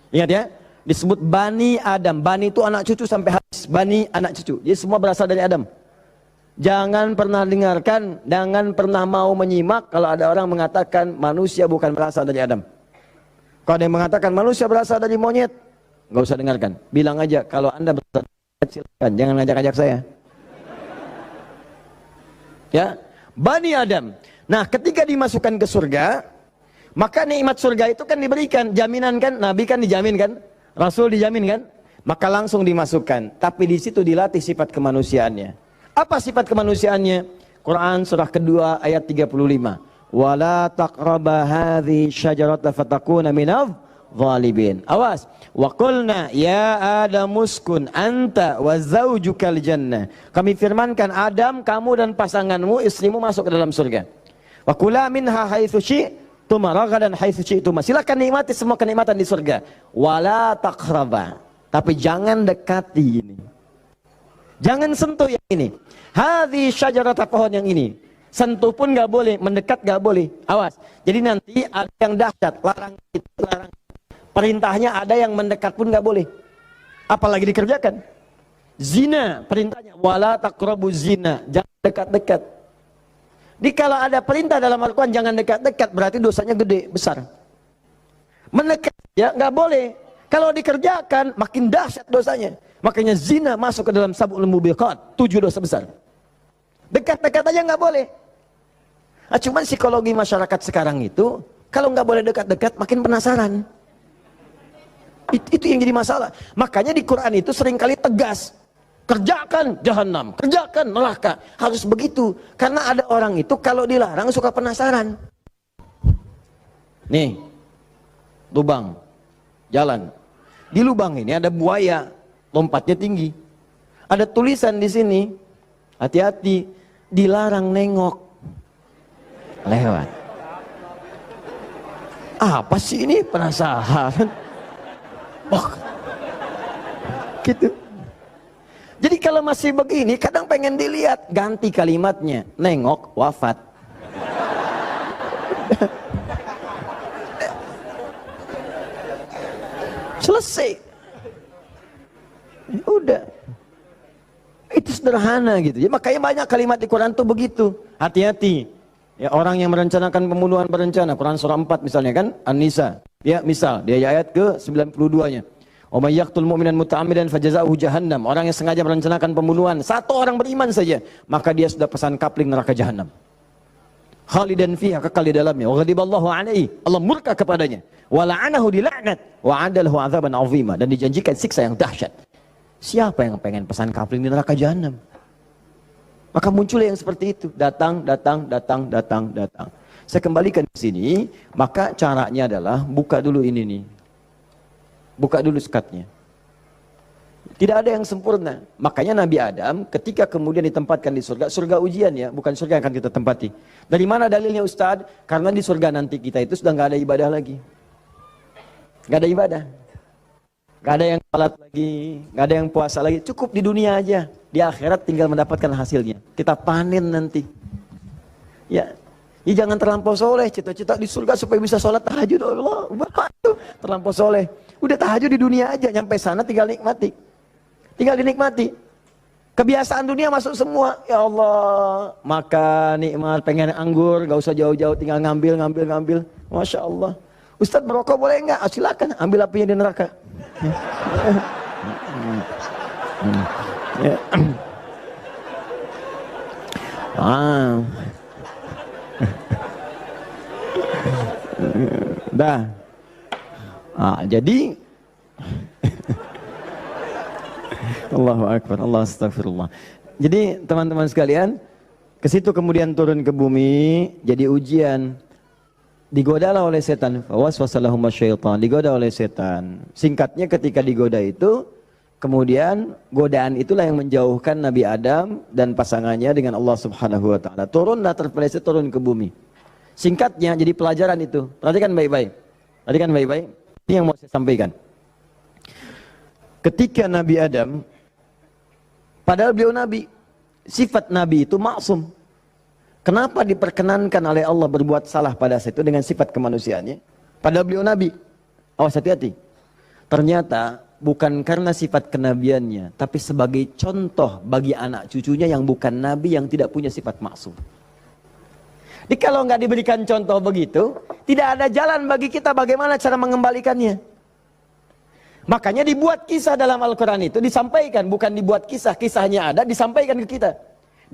Ingat ya, disebut Bani Adam. Bani itu anak cucu sampai habis, Bani anak cucu, jadi semua berasal dari Adam. Jangan pernah dengarkan, jangan pernah mau menyimak kalau ada orang mengatakan manusia bukan berasal dari Adam. Kalau ada yang mengatakan manusia berasal dari monyet, nggak usah dengarkan. Bilang aja kalau Anda berasal dari monyet, silakan, jangan ngajak-ngajak saya. Ya, Bani Adam. Nah, ketika dimasukkan ke surga, maka nikmat surga itu kan diberikan, jaminan kan, Nabi kan dijamin kan, Rasul dijamin kan, maka langsung dimasukkan. Tapi di situ dilatih sifat kemanusiaannya. Apa sifat kemanusiaannya? Quran surah kedua ayat 35. Wala taqraba hadhihi syajarata fatakuna minadh zalimin. Awas. Wa qulna ya Adam uskun anta wa zaujukal jannah. Kami firmankan, Adam, kamu dan pasanganmu, istrimu masuk ke dalam surga. Wa kula minha haitsu syi'tuma ragadan haitsu syi'tuma. Silakan nikmati semua kenikmatan di surga. Wala taqraba. Tapi jangan dekati ini. Jangan sentuh yang ini. Hadhi syajarata, pohon yang ini. Sentuh pun nggak boleh, mendekat nggak boleh. Awas. Jadi nanti ada yang dahsyat, larang itu, larang. Perintahnya ada yang mendekat pun nggak boleh. Apalagi dikerjakan. Zina, perintahnya wala taqrabu zina, jangan dekat-dekat. Kalau ada perintah dalam Al-Quran jangan dekat-dekat, berarti dosanya gede, besar. Mendekat ya nggak boleh. Kalau dikerjakan makin dahsyat dosanya. Makanya zina masuk ke dalam sab'ul mubiqat, 7 dosa besar. Dekat-dekat aja nggak boleh. Nah, cuman psikologi masyarakat sekarang itu, kalau nggak boleh dekat-dekat makin penasaran. Itu yang jadi masalah. Makanya di Quran itu seringkali tegas. Kerjakan jahanam, kerjakan neraka. Harus begitu. Karena ada orang itu kalau dilarang suka penasaran. Nih, lubang, jalan. Di lubang ini ada buaya, lompatnya tinggi. Ada tulisan di sini, hati-hati, dilarang nengok. Lewat. Apa sih ini? Penasaran. Oh, gitu. Jadi kalau masih begini, kadang pengen dilihat, ganti kalimatnya, nengok, wafat. Selesai. Udah. Itu sederhana gitu. Ya, makanya banyak kalimat di Quran tuh begitu. Hati-hati. Ya, orang yang merencanakan pembunuhan berencana, Quran surah 4 misalnya kan, An-Nisa. Ya, misal dia ayat ke 92-nya. Wa may yaqtul mu'minan muta'ammidan fajaza'uhu jahannam. Orang yang sengaja merencanakan pembunuhan, satu orang beriman saja, maka dia sudah pesan kapling neraka jahanam. Khalidan fiha, kekal di dalamnya. Wa ghadiballahu alaihi, Allah murka kepadanya. Wa la'anahu dilaknat wa 'adalahu 'adzaban 'azima, dan dijanjikan siksa yang dahsyat. Siapa yang pengen pesan kapling di neraka jahanam? Maka muncul yang seperti itu, datang. Saya kembalikan ke sini, maka caranya adalah buka dulu ini nih. Buka dulu sekatnya. Tidak ada yang sempurna. Makanya Nabi Adam ketika kemudian ditempatkan di surga, surga ujian ya, bukan surga yang akan kita tempati. Dari mana dalilnya Ustadz? Karena di surga nanti kita itu sudah nggak ada ibadah lagi. Nggak ada ibadah. Nggak ada yang salat lagi, nggak ada yang puasa lagi. Cukup di dunia aja. Di akhirat tinggal mendapatkan hasilnya. Kita panen nanti. Ya, jangan terlampau soleh. Cita-cita di surga supaya bisa sholat tahajud. Allah, terlampau soleh. Udah tahajud di dunia aja. Nyampe sana tinggal nikmati. Tinggal dinikmati. Kebiasaan dunia masuk semua. Ya Allah, makan nikmat, pengen anggur, gak usah jauh-jauh, tinggal ngambil. Masya Allah. Ustadz merokok boleh nggak? Silakan, ambil apinya di neraka. Ya. Ah. Dah. Jadi Allahu Akbar, Allah astagfirullah. Jadi teman-teman sekalian, ke situ kemudian turun ke bumi, jadi ujian. Digodalah oleh setan, waswasalahum syaitan, digoda oleh setan. Singkatnya ketika digoda itu, kemudian godaan itulah yang menjauhkan Nabi Adam dan pasangannya dengan Allah Subhanahu wa taala. Turunlah terpeleset turun ke bumi. Singkatnya jadi pelajaran itu. Perhatikan baik-baik. Perhatikan baik-baik. Ini yang mau saya sampaikan. Ketika Nabi Adam, padahal beliau nabi, sifat nabi itu maksum. Kenapa diperkenankan oleh Allah berbuat salah pada saat itu dengan sifat kemanusiaannya? Padahal beliau nabi. Awas hati-hati. Ternyata bukan karena sifat kenabiannya, tapi sebagai contoh bagi anak cucunya yang bukan nabi, yang tidak punya sifat maksum. Jadi kalau nggak diberikan contoh begitu, tidak ada jalan bagi kita bagaimana cara mengembalikannya. Makanya dibuat kisah dalam Al-Quran itu, disampaikan, bukan dibuat kisah, kisahnya ada, disampaikan ke kita.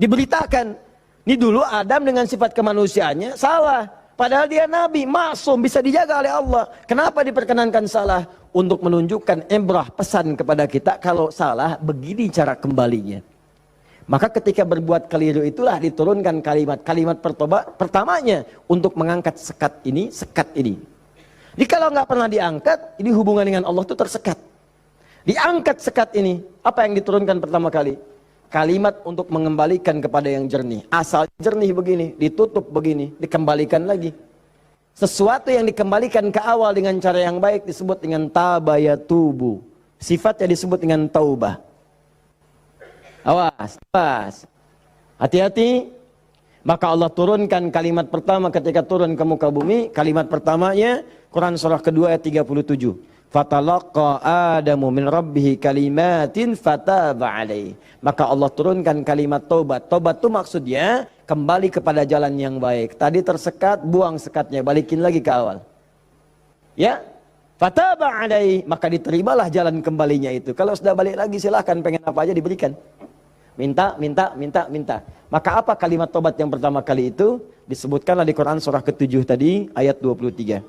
Diberitakan. Ini dulu Adam dengan sifat kemanusiaannya salah. Padahal dia nabi, maksum, bisa dijaga oleh Allah. Kenapa diperkenankan salah? Untuk menunjukkan ibrah, pesan kepada kita, kalau salah, begini cara kembalinya. Maka ketika berbuat keliru itulah diturunkan kalimat pertamanya untuk mengangkat sekat ini. Jadi kalau nggak pernah diangkat, ini hubungan dengan Allah itu tersekat. Diangkat sekat ini, apa yang diturunkan pertama kali? Kalimat untuk mengembalikan kepada yang jernih. Asal jernih begini, ditutup begini, dikembalikan lagi. Sesuatu yang dikembalikan ke awal dengan cara yang baik disebut dengan tabayatubu. Sifatnya disebut dengan taubah. Awas, awas. Hati-hati. Maka Allah turunkan kalimat pertama ketika turun ke muka bumi. Kalimat pertamanya, Quran surah kedua ayat 37. Fatalaqa Adamu min rabbihi kalimatin fataba alaih. Maka Allah turunkan kalimat taubat. Taubat itu maksudnya kembali kepada jalan yang baik. Tadi tersekat, buang sekatnya, balikin lagi ke awal. Ya, fataba alaih. Maka diterimalah jalan kembalinya itu. Kalau sudah balik lagi silahkan, pengen apa aja diberikan. Minta. Maka apa kalimat taubat yang pertama kali itu? Disebutkanlah di Quran surah ke-7 tadi ayat 23.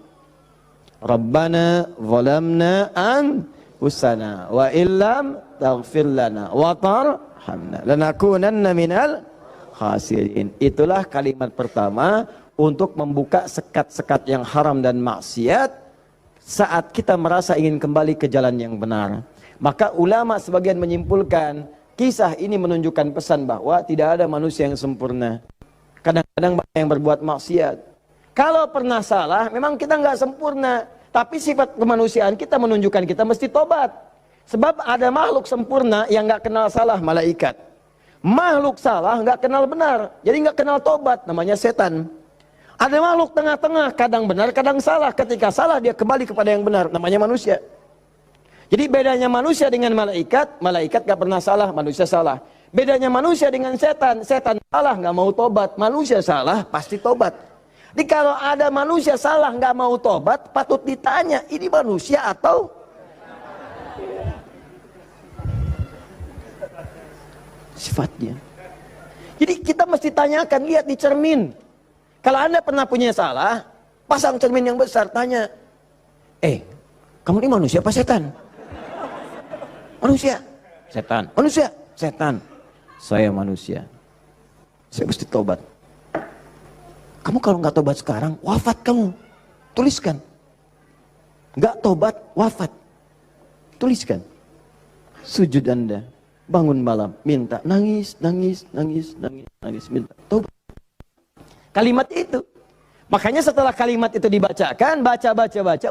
Rabbana zalamna anfusana wa illam taghfir lana wa tarhamna lanakunanna minal khasirin. Itulah kalimat pertama untuk membuka sekat-sekat yang haram dan maksiat saat kita merasa ingin kembali ke jalan yang benar. Maka ulama sebagian menyimpulkan kisah ini menunjukkan pesan bahwa tidak ada manusia yang sempurna. Kadang-kadang banyak yang berbuat maksiat. Kalau pernah salah, memang kita nggak sempurna. Tapi sifat kemanusiaan kita menunjukkan kita mesti tobat. Sebab ada makhluk sempurna yang nggak kenal salah, malaikat. Makhluk salah nggak kenal benar, jadi nggak kenal tobat, namanya setan. Ada makhluk tengah-tengah, kadang benar, kadang salah. Ketika salah dia kembali kepada yang benar, namanya manusia. Jadi bedanya manusia dengan malaikat, malaikat nggak pernah salah, manusia salah. Bedanya manusia dengan setan, setan salah nggak mau tobat, manusia salah pasti tobat. Jadi kalau ada manusia salah nggak mau tobat, patut ditanya, ini manusia atau sifatnya. Jadi kita mesti tanyakan, lihat di cermin. Kalau Anda pernah punya salah, pasang cermin yang besar, tanya, kamu ini manusia apa setan? Manusia. Setan. Manusia. Setan. Saya manusia. Saya mesti tobat. Kamu kalau nggak tobat sekarang, wafat kamu. Tuliskan. Nggak tobat, wafat. Tuliskan. Sujud Anda. Bangun malam, minta. Nangis, minta. Tobat. Kalimat itu. Makanya setelah kalimat itu dibacakan, baca,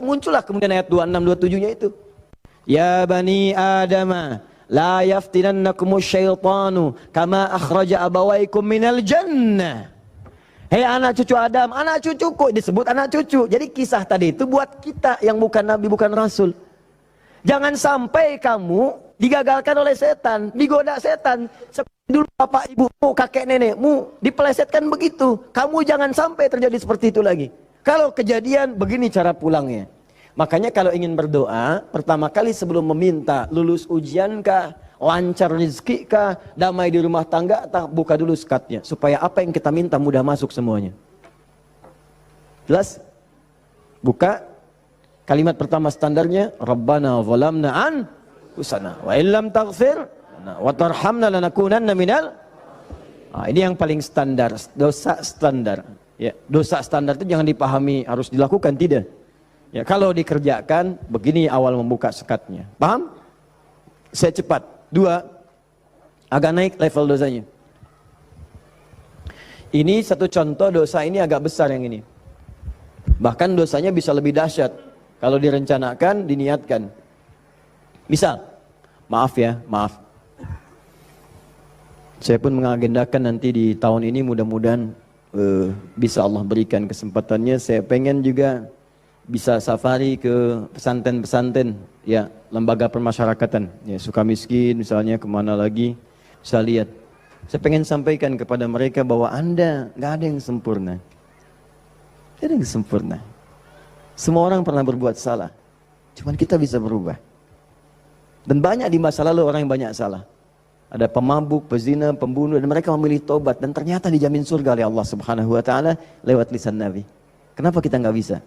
muncullah kemudian ayat 26, 27-nya itu. Ya bani Adama, la yaftinannakumus syaitanu kama akhraja abawaikum minal jannah. Hei anak cucu Adam, anak cucuku, disebut anak cucu. Jadi kisah tadi itu buat kita yang bukan nabi, bukan rasul. Jangan sampai kamu digagalkan oleh setan, digoda setan. Seperti dulu bapak ibumu, kakek nenekmu, dipelesetkan begitu. Kamu jangan sampai terjadi seperti itu lagi. Kalau kejadian, begini cara pulangnya. Makanya kalau ingin berdoa, pertama kali sebelum meminta lulus ujiankah, lancar rezeki kah, damai di rumah tangga, buka dulu sekatnya. Supaya apa yang kita minta mudah masuk semuanya. Jelas? Buka. Kalimat pertama standarnya, Rabbana zalamna anfusana wa illam taghfir wa tarhamna lanakunanna minal. Ini yang paling standar, dosa standar. Ya, dosa standar itu jangan dipahami harus dilakukan, tidak. Ya, kalau dikerjakan, begini awal membuka sekatnya. Paham? Saya cepat. 2, agak naik level dosanya. Ini satu contoh dosa ini agak besar yang ini. Bahkan dosanya bisa lebih dahsyat kalau direncanakan, diniatkan. Misal, maaf ya, maaf. Saya pun mengagendakan nanti di tahun ini mudah-mudahan bisa Allah berikan kesempatannya. Saya pengen juga bisa safari ke pesantren-pesantren, ya, lembaga permasyarakatan, ya, Sukamiskin misalnya, kemana lagi, bisa lihat. Saya pengen sampaikan kepada mereka bahwa Anda nggak ada yang sempurna. Tidak ada yang sempurna. Semua orang pernah berbuat salah. Cuman kita bisa berubah. Dan banyak di masa lalu orang yang banyak salah. Ada pemabuk, pezina, pembunuh, dan mereka memilih tobat dan ternyata dijamin surga oleh Allah Subhanahu wa taala lewat lisan Nabi. Kenapa kita nggak bisa?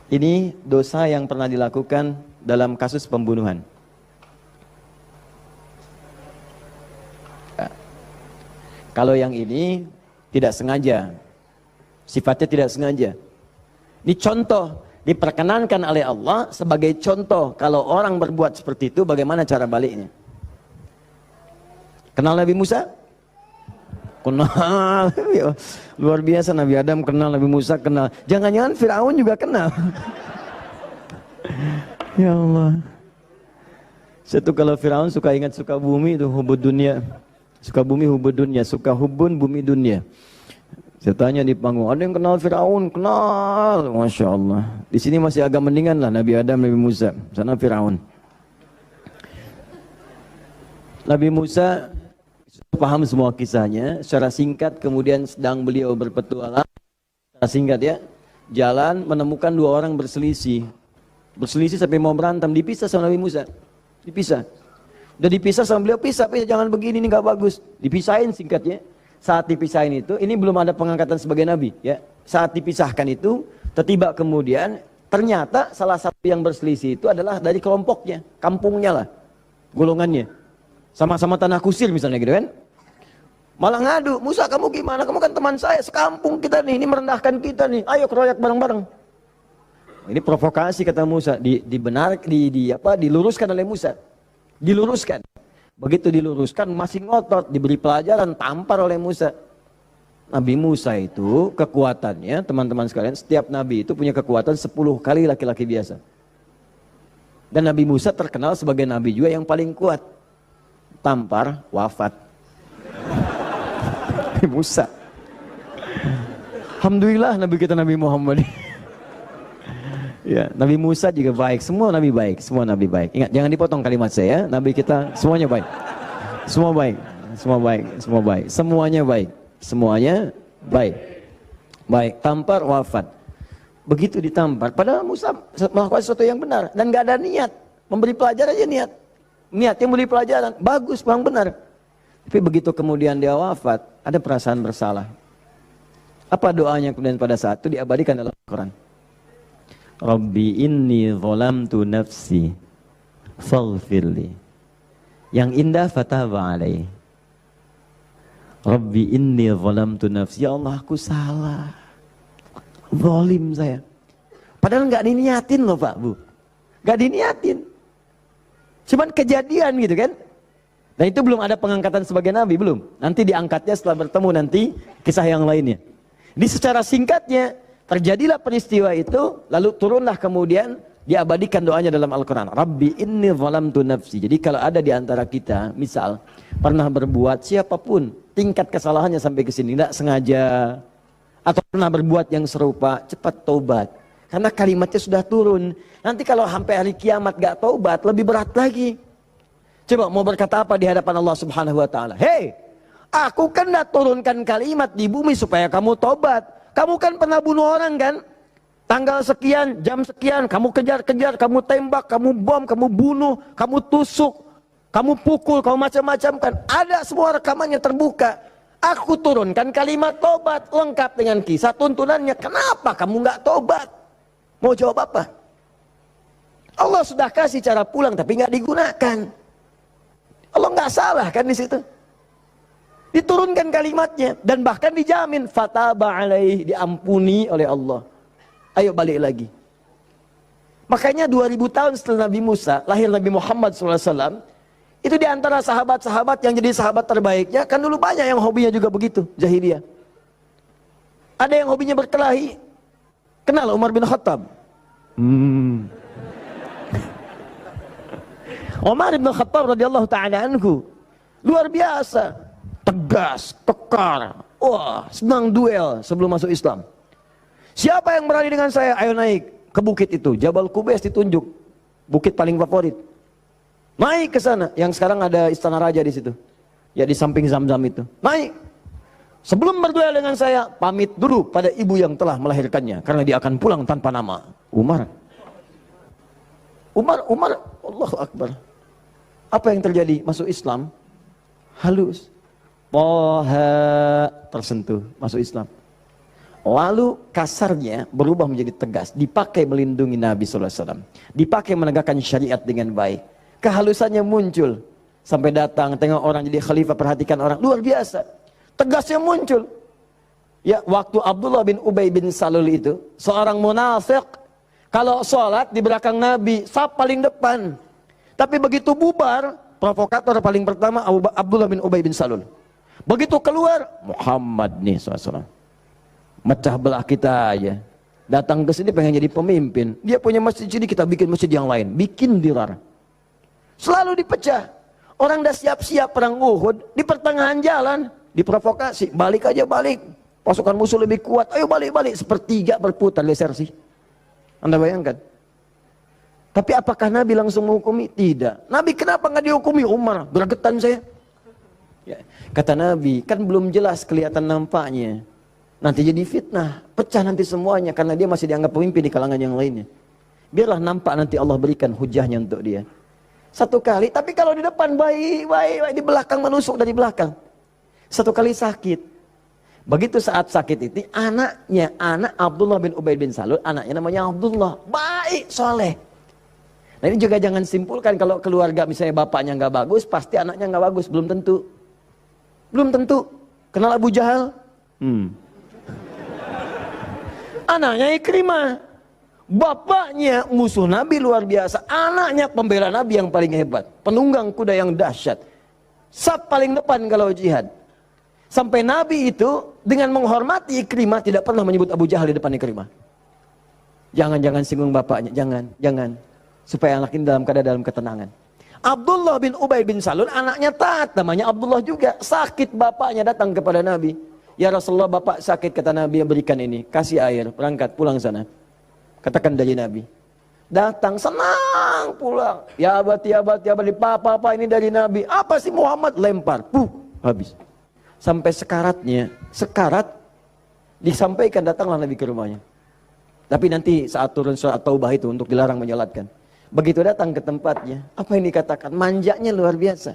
Ini dosa yang pernah dilakukan dalam kasus pembunuhan. Kalau yang ini tidak sengaja, sifatnya tidak sengaja. Ini contoh, diperkenankan oleh Allah sebagai contoh kalau orang berbuat seperti itu bagaimana cara baliknya. Kenal Nabi Musa? Kenal. Luar biasa, Nabi Adam kenal, Nabi Musa kenal. Jangan-jangan Firaun juga kenal. Ya Allah. Satu kalau Firaun suka ingat suka bumi itu hubud dunia. Suka bumi hubud dunia, suka hubun bumi dunia. Saya tanya di panggung, ada yang kenal Firaun? Kenal. Masya Allah. Di sini masih agak mendingan lah Nabi Adam, Nabi Musa. Sana Firaun. Nabi Musa paham semua kisahnya, secara singkat kemudian sedang beliau berpetualang, secara singkat ya, jalan menemukan 2 orang berselisih sampai mau berantem, dipisah sama Nabi Musa, dipisah, udah dipisah sama beliau, pisah, jangan begini, ini gak bagus, dipisahin singkatnya. Saat dipisahin itu, ini belum ada pengangkatan sebagai Nabi ya, saat dipisahkan itu, tiba kemudian ternyata salah satu yang berselisih itu adalah dari kelompoknya, kampungnya lah, golongannya, sama-sama tanah kusir misalnya gitu kan. Malah ngadu, Musa kamu gimana? Kamu kan teman saya, sekampung kita nih, ini merendahkan kita nih. Ayo keroyak bareng-bareng. Ini provokasi kata Musa, diluruskan oleh Musa. Diluruskan. Begitu diluruskan masih ngotot, diberi pelajaran, tampar oleh Musa. Nabi Musa itu kekuatannya, teman-teman sekalian, setiap nabi itu punya kekuatan 10 kali laki-laki biasa. Dan Nabi Musa terkenal sebagai nabi juga yang paling kuat. Tampar, wafat. Musa. Alhamdulillah Nabi kita Nabi Muhammad. Ya, Nabi Musa juga baik, semua nabi baik, semua nabi baik. Ingat jangan dipotong kalimat saya, nabi kita semuanya baik. Semua baik, semua baik, semua baik. Semuanya baik. Semuanya baik. Baik, tampar wafat. Begitu ditampar, padahal Musa melakukan sesuatu yang benar dan gak ada niat memberi pelajaran aja niat. Niatnya memberi pelajaran, bagus, bang benar. Tapi begitu kemudian dia wafat, ada perasaan bersalah. Apa doanya kemudian pada saat itu diabadikan dalam Al-Quran? Rabbi inni zalamtu nafsi faghfirli. Yang indah fataba alaih. Rabbi inni zalamtu nafsi. Ya Allah aku salah. Zalim saya. Padahal nggak diniatin loh Pak Bu. Nggak diniatin. Cuman kejadian gitu kan. Dan itu belum ada pengangkatan sebagai nabi, belum. Nanti diangkatnya setelah bertemu nanti kisah yang lainnya. Ini secara singkatnya, terjadilah peristiwa itu, lalu turunlah kemudian diabadikan doanya dalam Al-Quran. Rabbi inni zalamtu nafsi. Jadi kalau ada di antara kita, misal, pernah berbuat siapapun, tingkat kesalahannya sampai ke sini, tidak sengaja, atau pernah berbuat yang serupa, cepat taubat. Karena kalimatnya sudah turun. Nanti kalau sampai hari kiamat gak taubat, lebih berat lagi. Coba mau berkata apa di hadapan Allah Subhanahu wa taala? Hei, aku kan dah turunkan kalimat di bumi supaya kamu tobat. Kamu kan pernah bunuh orang kan? Tanggal sekian, jam sekian, kamu kejar-kejar, kamu tembak, kamu bom, kamu bunuh, kamu tusuk. kamu pukul, kamu macam-macam kan. Ada semua rekamannya terbuka. Aku turunkan kalimat tobat lengkap dengan kisah tuntunannya. Kenapa kamu nggak tobat? Mau jawab apa? Allah sudah kasih cara pulang tapi nggak digunakan. Allah nggak salah kan di situ. Diturunkan kalimatnya dan bahkan dijamin fataba alaih, diampuni oleh Allah. Ayo balik lagi. Makanya 2000 tahun setelah Nabi Musa lahir Nabi Muhammad SAW. Itu diantara sahabat-sahabat yang jadi sahabat terbaiknya. Kan dulu banyak yang hobinya juga begitu, jahiliyah. Ada yang hobinya berkelahi. Kenal Umar bin Khattab? Umar bin Khattab radhiyallahu ta'ala anhu luar biasa, tegas, kekar. Wah, senang duel sebelum masuk Islam. Siapa yang berani dengan saya? Ayo naik ke bukit itu. Jabal Qubais ditunjuk, bukit paling favorit. Naik ke sana, yang sekarang ada istana raja di situ. Ya di samping Zam-Zam itu. Naik. Sebelum berduel dengan saya, pamit dulu pada ibu yang telah melahirkannya karena dia akan pulang tanpa nama. Umar, Allahu Akbar. Apa yang terjadi? Masuk Islam halus. Toha tersentuh, masuk Islam. Lalu kasarnya berubah menjadi tegas, dipakai melindungi Nabi SAW, dipakai menegakkan syariat dengan baik. Kehalusannya muncul sampai datang tengok orang jadi khalifah, perhatikan orang, luar biasa. Tegasnya muncul. Ya, waktu Abdullah bin Ubay bin Salul itu seorang munafik, kalau sholat di belakang Nabi saf paling depan. Tapi begitu bubar, provokator paling pertama Abdullah bin Ubay bin Salul. Begitu keluar, Muhammad nih SAW. Mecah belah kita aja. Datang ke sini pengen jadi pemimpin. Dia punya masjid sini, kita bikin masjid yang lain. Bikin dirar. Selalu dipecah. Orang dah siap-siap perang Uhud, di pertengahan jalan diprovokasi, balik aja balik. Pasukan musuh lebih kuat, ayo balik-balik. Sepertiga berputar desersi. Anda bayangkan? Tapi apakah Nabi langsung menghukumi? Tidak. Nabi kenapa nggak dihukumi? Umar, gregetan saya. Ya. Kata Nabi, kan belum jelas kelihatan nampaknya. Nanti jadi fitnah, pecah nanti semuanya karena dia masih dianggap pemimpin di kalangan yang lainnya. Biarlah nampak nanti Allah berikan hujahnya untuk dia. Satu kali, tapi kalau di depan baik, di belakang menusuk dari belakang. Satu kali sakit. Begitu saat sakit itu, anak Abdullah bin Ubay bin Salul, anaknya namanya Abdullah, baik, soleh. Nah ini juga jangan simpulkan kalau keluarga misalnya bapaknya nggak bagus, pasti anaknya nggak bagus, belum tentu. Belum tentu. Kenal Abu Jahal? Anaknya Ikrimah. Bapaknya musuh Nabi luar biasa, anaknya pembela Nabi yang paling hebat, penunggang kuda yang dahsyat, saf paling depan kalau jihad. Sampai Nabi itu dengan menghormati Ikrimah tidak pernah menyebut Abu Jahal di depan Ikrimah. Jangan singgung bapaknya, jangan. Supaya anak ini dalam ketenangan. Abdullah bin Ubay bin Salul anaknya taat, namanya Abdullah juga. Sakit bapaknya datang kepada Nabi. Ya Rasulullah, bapak sakit, kata Nabi, berikan ini, kasih air, berangkat pulang sana. Katakan dari Nabi. Datang senang pulang. Ya abadi, papa ini dari Nabi. Apa sih Muhammad? Lempar. Habis. Sampai sekarat disampaikan, datanglah Nabi ke rumahnya. Tapi nanti saat turun surat Taubah itu untuk dilarang menyolatkan. Begitu datang ke tempatnya, apa yang dikatakan? Manjanya luar biasa.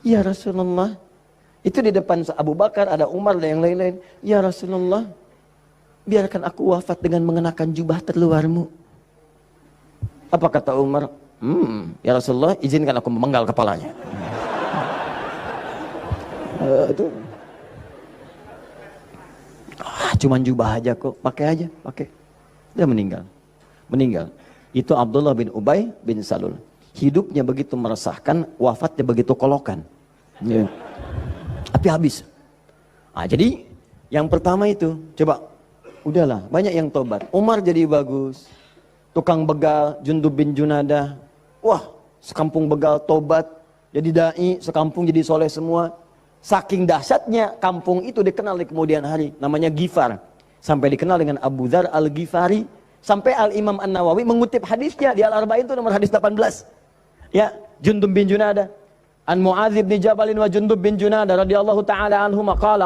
Ya Rasulullah, itu di depan Abu Bakar, ada Umar dan yang lain-lain. Ya Rasulullah, biarkan aku wafat dengan mengenakan jubah terluarmu. Apa kata Umar? Ya Rasulullah, izinkan aku memenggal kepalanya. Cuman jubah aja kok, pakai. Dia meninggal. Itu Abdullah bin Ubay bin Salul. Hidupnya begitu meresahkan, wafatnya begitu kolokan. Ya. Tapi habis. Jadi yang pertama itu, coba, udahlah, banyak yang tobat. Umar jadi bagus. Tukang begal, Jundub bin Junadah. Wah, sekampung begal tobat. Jadi dai, sekampung jadi soleh semua. Saking dahsyatnya, kampung itu dikenal di kemudian hari. Namanya Ghifar. Sampai dikenal dengan Abu Dzar al-Ghifari. Sampai Al-Imam An-Nawawi mengutip hadisnya di Al-Arba'in itu nomor hadis 18. Ya, Jundub bin Junadah. An Mu'adz bin Jabal wa Jundub bin Junadah radhiyallahu taala anhuma qala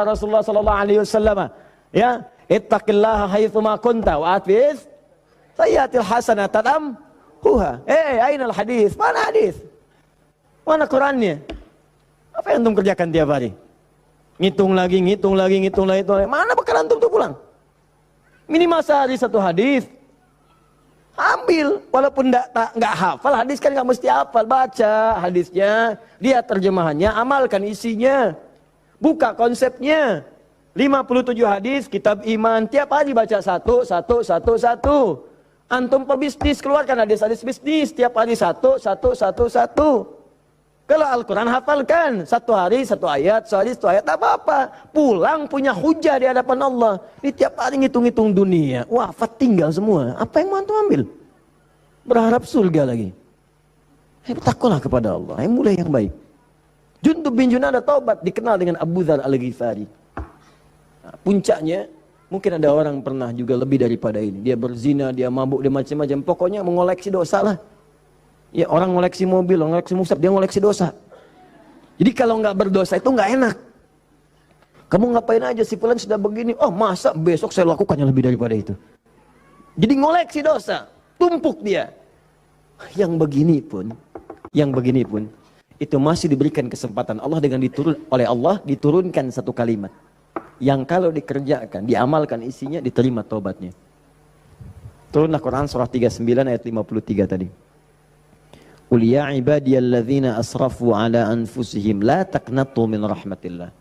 Rasulullah sallallahu alaihi wasallam, ya, ittaqillaha haitsu ma kunta wa atfiz sayyatil hasanatan huha. Ainal hadis? Mana hadis? Mana Qurannya? Apa yang antum kerjakan tiap hari? Ngitung lagi. Mana bekal antum tuh pulang? Minimal sehari satu hadis. Ambil, walaupun nggak hafal hadis kan nggak mesti hafal, baca hadisnya, lihat terjemahannya, amalkan isinya, buka konsepnya. 57 hadis kitab iman, tiap hari baca satu. Antum pebisnis, keluarkan hadis-hadis bisnis, tiap hari satu. Kalau Al-Quran hafalkan, satu hari satu ayat, tak apa-apa. Pulang punya hujah di hadapan Allah. Ini tiap hari ngitung-ngitung dunia, wafat tinggal semua. Apa yang mau antum ambil? Berharap surga lagi. Bertakwalah kepada Allah, mulai yang baik. Jundub bin Junada taubat, dikenal dengan Abu Dzar Al-Ghifari. Nah, puncaknya, mungkin ada orang pernah juga lebih daripada ini. Dia berzina, dia mabuk, dia macam-macam. Pokoknya mengoleksi dosa lah. Ya, orang ngoleksi mobil, orang ngoleksi musab, dia ngoleksi dosa. Jadi kalau nggak berdosa itu nggak enak. Kamu ngapain aja, si fulan sudah begini, oh masa besok saya lakukan yang lebih daripada itu. Jadi ngoleksi dosa, tumpuk dia. Yang begini pun, itu masih diberikan kesempatan Allah dengan oleh Allah diturunkan satu kalimat. Yang kalau dikerjakan, diamalkan isinya, diterima taubatnya. Turunlah Quran surah 39 ayat 53 tadi. Qul ya ibadiyalladzina asrafu ala anfusihim la taqnatu min rahmatillah.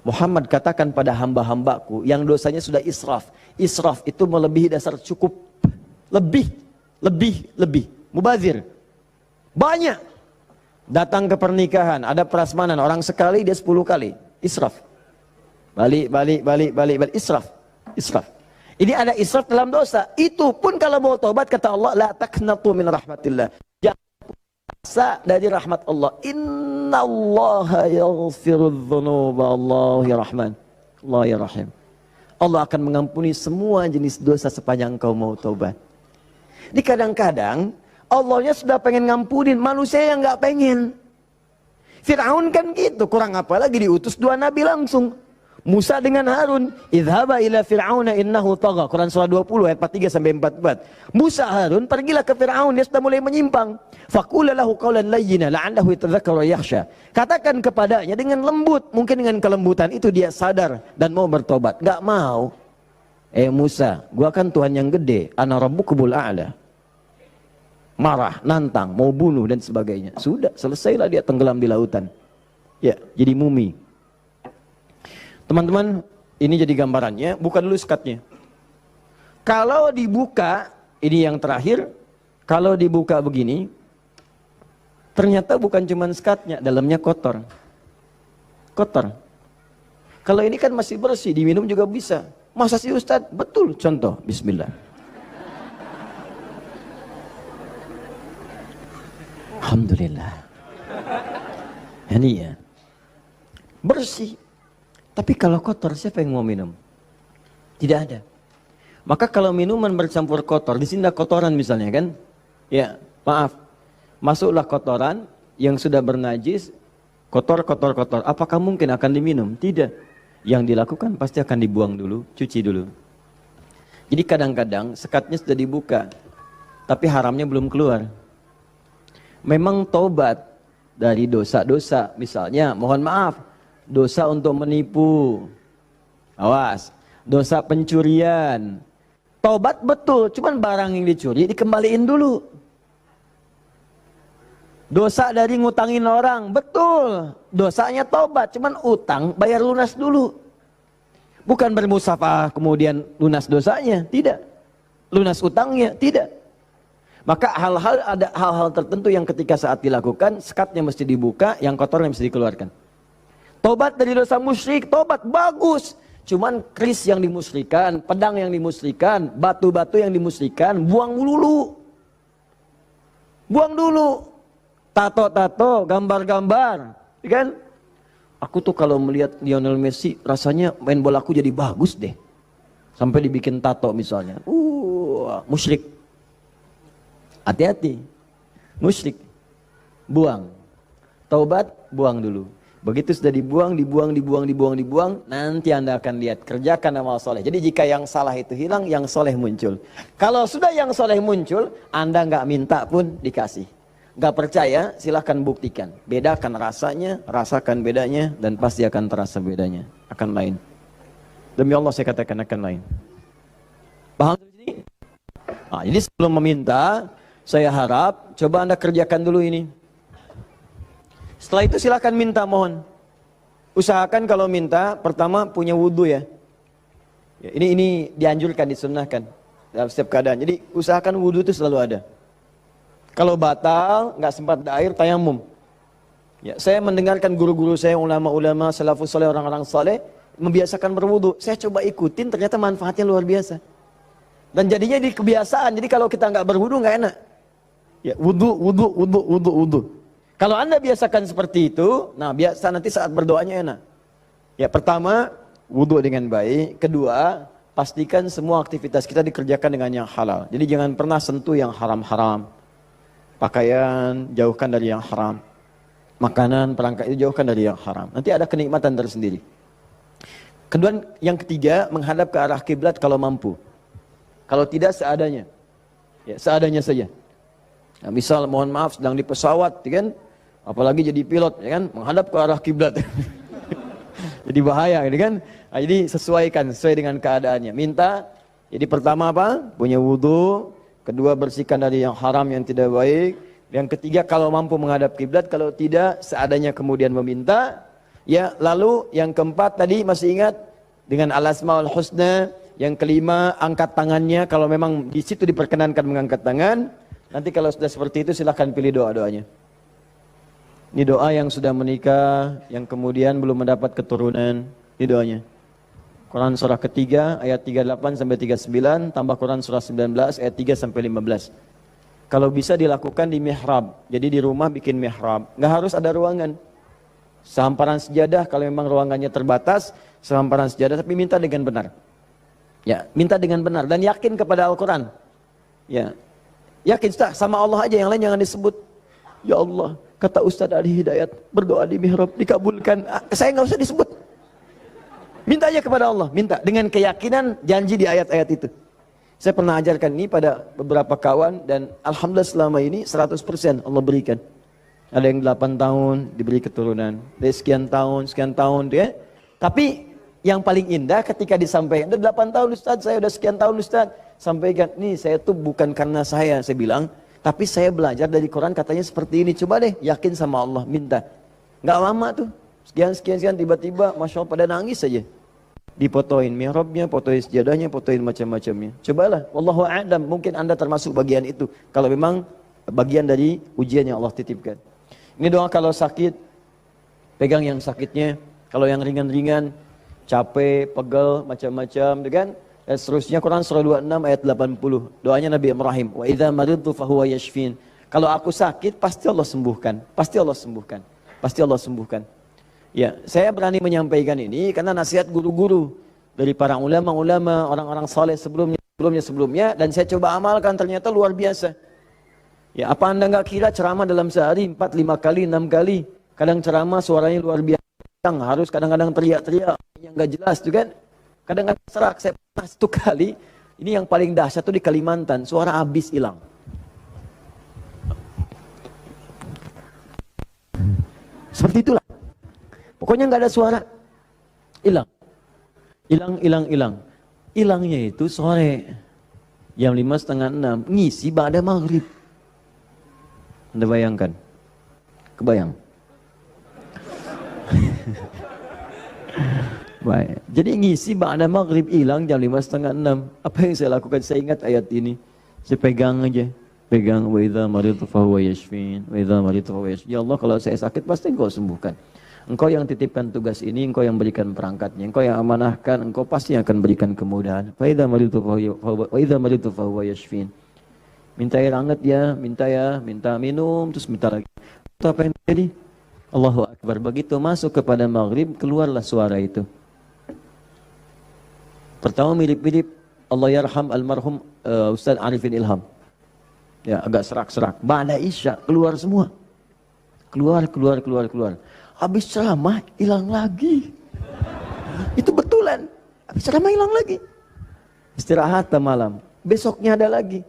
Muhammad katakan pada hamba-hambaku yang dosanya sudah israf. Israf itu melebihi dasar cukup. Lebih. Mubazir. Banyak. Datang ke pernikahan, ada prasmanan, orang sekali dia 10 kali. Israf. Balik. Israf. Ini ada israf dalam dosa. Itu pun kalau mau taubat kata Allah, la taqnatu min rahmatillah. Dari rahmat Allah. Innallaha yaghfirudz dzunuba, Allah ya Rahman, Allah ya Rahim. Allah akan mengampuni semua jenis dosa sepanjang kau mau taubat. Di kadang-kadang Allahnya sudah pengen ngampunin, manusia yang nggak pengen. Fir'aun kan gitu, kurang apa lagi diutus 2 nabi langsung. Musa dengan Harun, idhaba ila fir'auna innahu tagha. Quran surah 20 ayat 43 sampai 44. Musa Harun pergilah ke Fir'aun, dia sudah mulai menyimpang. Faqula lahu qawlan layyina la'allahu yatadhakkaru wa yakhsha. Katakan kepadanya dengan lembut, mungkin dengan kelembutan itu dia sadar dan mau bertobat. Enggak mau. Musa, gua kan Tuhan yang gede, ana rabbukul a'la. Marah, nantang, mau bunuh dan sebagainya. Sudah, selesailah dia tenggelam di lautan. Ya, jadi mumi. Teman-teman, ini jadi gambarannya, buka dulu sekatnya. Kalau dibuka, ini yang terakhir, kalau dibuka begini, ternyata bukan cuma sekatnya, dalamnya kotor. Kotor. Kalau ini kan masih bersih, diminum juga bisa. Masa sih Ustadz? Betul, contoh, bismillah. Alhamdulillah. Ini ya. Bersih. Tapi kalau kotor, siapa yang mau minum? Tidak ada. Maka kalau minuman bercampur kotor, di sini ada kotoran misalnya kan? Ya, maaf. Masuklah kotoran yang sudah bernajis, kotor. Apakah mungkin akan diminum? Tidak. Yang dilakukan pasti akan dibuang dulu, cuci dulu. Jadi kadang-kadang sekatnya sudah dibuka, tapi haramnya belum keluar. Memang tobat dari dosa-dosa, misalnya mohon maaf, dosa untuk menipu, awas, dosa pencurian, tobat betul, cuman barang yang dicuri dikembaliin dulu. Dosa dari ngutangin orang, betul, dosanya tobat, cuman utang bayar lunas dulu. Bukan bermusafah kemudian lunas dosanya, tidak. Lunas utangnya, tidak. Maka ada hal-hal tertentu yang ketika saat dilakukan, sekatnya mesti dibuka, yang kotornya mesti dikeluarkan. Tobat dari dosa musyrik, tobat bagus. Cuman keris yang dimusyrikan, pedang yang dimusyrikan, batu-batu yang dimusyrikan, buang dulu. Buang dulu. Tato-tato, gambar-gambar. Kan? Aku tuh kalau melihat Lionel Messi, rasanya main bola aku jadi bagus deh. Sampai dibikin tato misalnya. Musyrik. Hati-hati. Musyrik. Buang. Taubat, buang dulu. Begitu sudah dibuang, nanti Anda akan lihat, kerjakan amal soleh. Jadi jika yang salah itu hilang, yang soleh muncul. Kalau sudah yang soleh muncul, Anda nggak minta pun dikasih. Gak percaya, silahkan buktikan. Bedakan rasanya, rasakan bedanya, dan pasti akan terasa bedanya. Akan lain. Demi Allah saya katakan akan lain. Paham ini? Nah, jadi sebelum meminta, saya harap coba Anda kerjakan dulu ini. Setelah itu silahkan minta, mohon. Usahakan kalau minta, pertama punya wudhu ya. Ini dianjurkan, disunnahkan dalam setiap keadaan. Jadi usahakan wudhu itu selalu ada. Kalau batal, nggak sempat ada air, tayamum. Ya, saya mendengarkan guru-guru saya, ulama-ulama, salafus saleh, orang-orang saleh membiasakan berwudu. Saya coba ikutin, ternyata manfaatnya luar biasa. Dan jadinya di kebiasaan. Jadi kalau kita nggak berwudu nggak enak. Ya, wudu. Kalau Anda biasakan seperti itu, nah biasa nanti saat berdoanya enak. Ya, pertama wudu dengan baik. Kedua, pastikan semua aktivitas kita dikerjakan dengan yang halal. Jadi jangan pernah sentuh yang haram-haram. Pakaian, jauhkan dari yang haram. Makanan, perangkat itu jauhkan dari yang haram. Nanti ada kenikmatan tersendiri. Kedua, yang ketiga, menghadap ke arah kiblat kalau mampu. Kalau tidak, seadanya. Ya, seadanya saja. Nah, misal, mohon maaf, sedang di pesawat, ya kan? Apalagi jadi pilot, ya kan? Menghadap ke arah kiblat. Jadi bahaya, ya kan? Nah, jadi sesuaikan, sesuai dengan keadaannya. Minta, jadi pertama apa? Punya wudu. Kedua, bersihkan dari yang haram, yang tidak baik. Yang ketiga, kalau mampu menghadap kiblat, kalau tidak, seadanya kemudian meminta. Ya, lalu yang keempat tadi masih ingat dengan al-asmaul husna. Yang kelima, angkat tangannya kalau memang di situ diperkenankan mengangkat tangan. Nanti kalau sudah seperti itu silahkan pilih doa-doanya. Ini doa yang sudah menikah, yang kemudian belum mendapat keturunan. Ini doanya. Quran surah ketiga ayat 38 sampai 39 tambah Quran surah 19 ayat 3 sampai 15. Kalau bisa dilakukan di mihrab. Jadi di rumah bikin mihrab. Nggak harus ada ruangan. Sehamparan sejadah kalau memang ruangannya terbatas, sehamparan sejadah, tapi minta dengan benar. Ya, minta dengan benar dan yakin kepada Al-Quran. Ya, yakin sama Allah aja, yang lain jangan disebut. Ya Allah, kata Ustaz Ali Hidayat, berdoa di mihrab dikabulkan. Saya nggak usah disebut. Minta aja kepada Allah, minta dengan keyakinan janji di ayat-ayat itu. Saya pernah ajarkan ini pada beberapa kawan dan alhamdulillah selama ini 100% Allah berikan. Ada yang 8 tahun diberi keturunan, dari sekian tahun ya. Tapi yang paling indah ketika disampaikan, udah 8 tahun Ustaz, saya udah sekian tahun Ustaz. Sampaikan, nih saya tuh bukan karena saya bilang, tapi saya belajar dari Quran katanya seperti ini. Coba deh yakin sama Allah, minta. Nggak lama tuh, sekian tiba-tiba Masya Allah pada nangis saja. Dipotoin mihrabnya, potoin sejadahnya, potoin macam-macamnya. Cobalah, wallahu a'lam, mungkin Anda termasuk bagian itu. Kalau memang bagian dari ujian yang Allah titipkan. Ini doa kalau sakit, pegang yang sakitnya. Kalau yang ringan-ringan, capek, pegel, macam-macam, kan? Dan seterusnya Quran surah 26 ayat 80. Doanya Nabi Ibrahim, wa idza maridtu fahuwa yashfin. Kalau aku sakit, pasti Allah sembuhkan. Pasti Allah sembuhkan. Pasti Allah sembuhkan. Ya, saya berani menyampaikan ini karena nasihat guru-guru dari para ulama-ulama, orang-orang saleh sebelumnya, dan saya coba amalkan ternyata luar biasa. Ya, apa Anda nggak kira ceramah dalam sehari 4-5 kali, 6 kali, kadang ceramah suaranya luar biasa, harus kadang-kadang teriak-teriak yang nggak jelas juga kan, kadang-kadang serak. Saya pernah 1 kali, ini yang paling dahsyat tuh di Kalimantan, suara habis hilang. Seperti itulah. Pokoknya nggak ada suara, hilang. Hilangnya itu sore, jam 5:30, 6, ngisi ba'da maghrib. Anda bayangkan? Kebayang? Baik. Jadi ngisi ba'da maghrib hilang jam 5:30, 6. Apa yang saya lakukan? Saya ingat ayat ini. Saya pegang aja. Pegang, wa idza maridtu fahuwa yashfin. Wa idza maridtu fahuwa yashfin. Ya Allah, kalau saya sakit pasti Engkau sembuhkan. Engkau yang titipkan tugas ini, Engkau yang berikan perangkatnya, Engkau yang amanahkan, Engkau pasti akan berikan kemudahan. Fa idza maridtu fahuwa yashfin. Minta air hangat ya, minta minum, terus minta lagi. Itu apa yang terjadi? Allahu Akbar. Begitu masuk kepada maghrib, keluarlah suara itu. Pertama mirip-mirip Allah yarham almarhum Ustaz Arifin Ilham. Ya, agak serak-serak. Ba'da isya keluar semua. Keluar. Habis ceramah hilang lagi. Itu betulan. Habis ceramah hilang lagi. Istirahat malam. Besoknya ada lagi.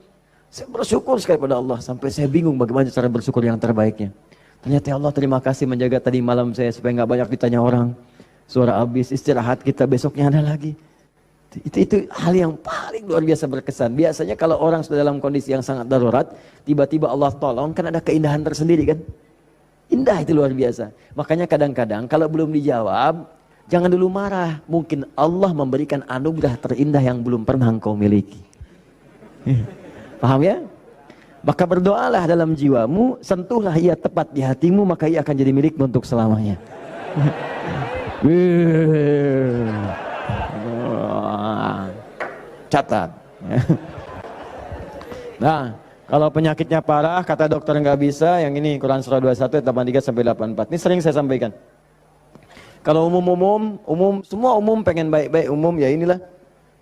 Saya bersyukur sekali pada Allah, sampai saya bingung bagaimana cara bersyukur yang terbaiknya. Ternyata ya Allah, terima kasih menjaga tadi malam saya supaya nggak banyak ditanya orang. Suara habis, istirahat kita besoknya ada lagi. Itu hal yang paling luar biasa berkesan. Biasanya kalau orang sudah dalam kondisi yang sangat darurat, tiba-tiba Allah tolong, kan ada keindahan tersendiri kan. Indah itu luar biasa. Makanya kadang-kadang kalau belum dijawab, jangan dulu marah. Mungkin Allah memberikan anugerah terindah yang belum pernah engkau miliki. Paham ya? Maka berdoalah dalam jiwamu, sentuhlah ia tepat di hatimu, maka ia akan jadi milikmu untuk selamanya. Catat. Nah, kalau penyakitnya parah, kata dokter nggak bisa, yang ini Quran surah 21 ayat 83 sampai 84. Ini sering saya sampaikan. Kalau umum, semua umum pengen baik-baik umum, ya inilah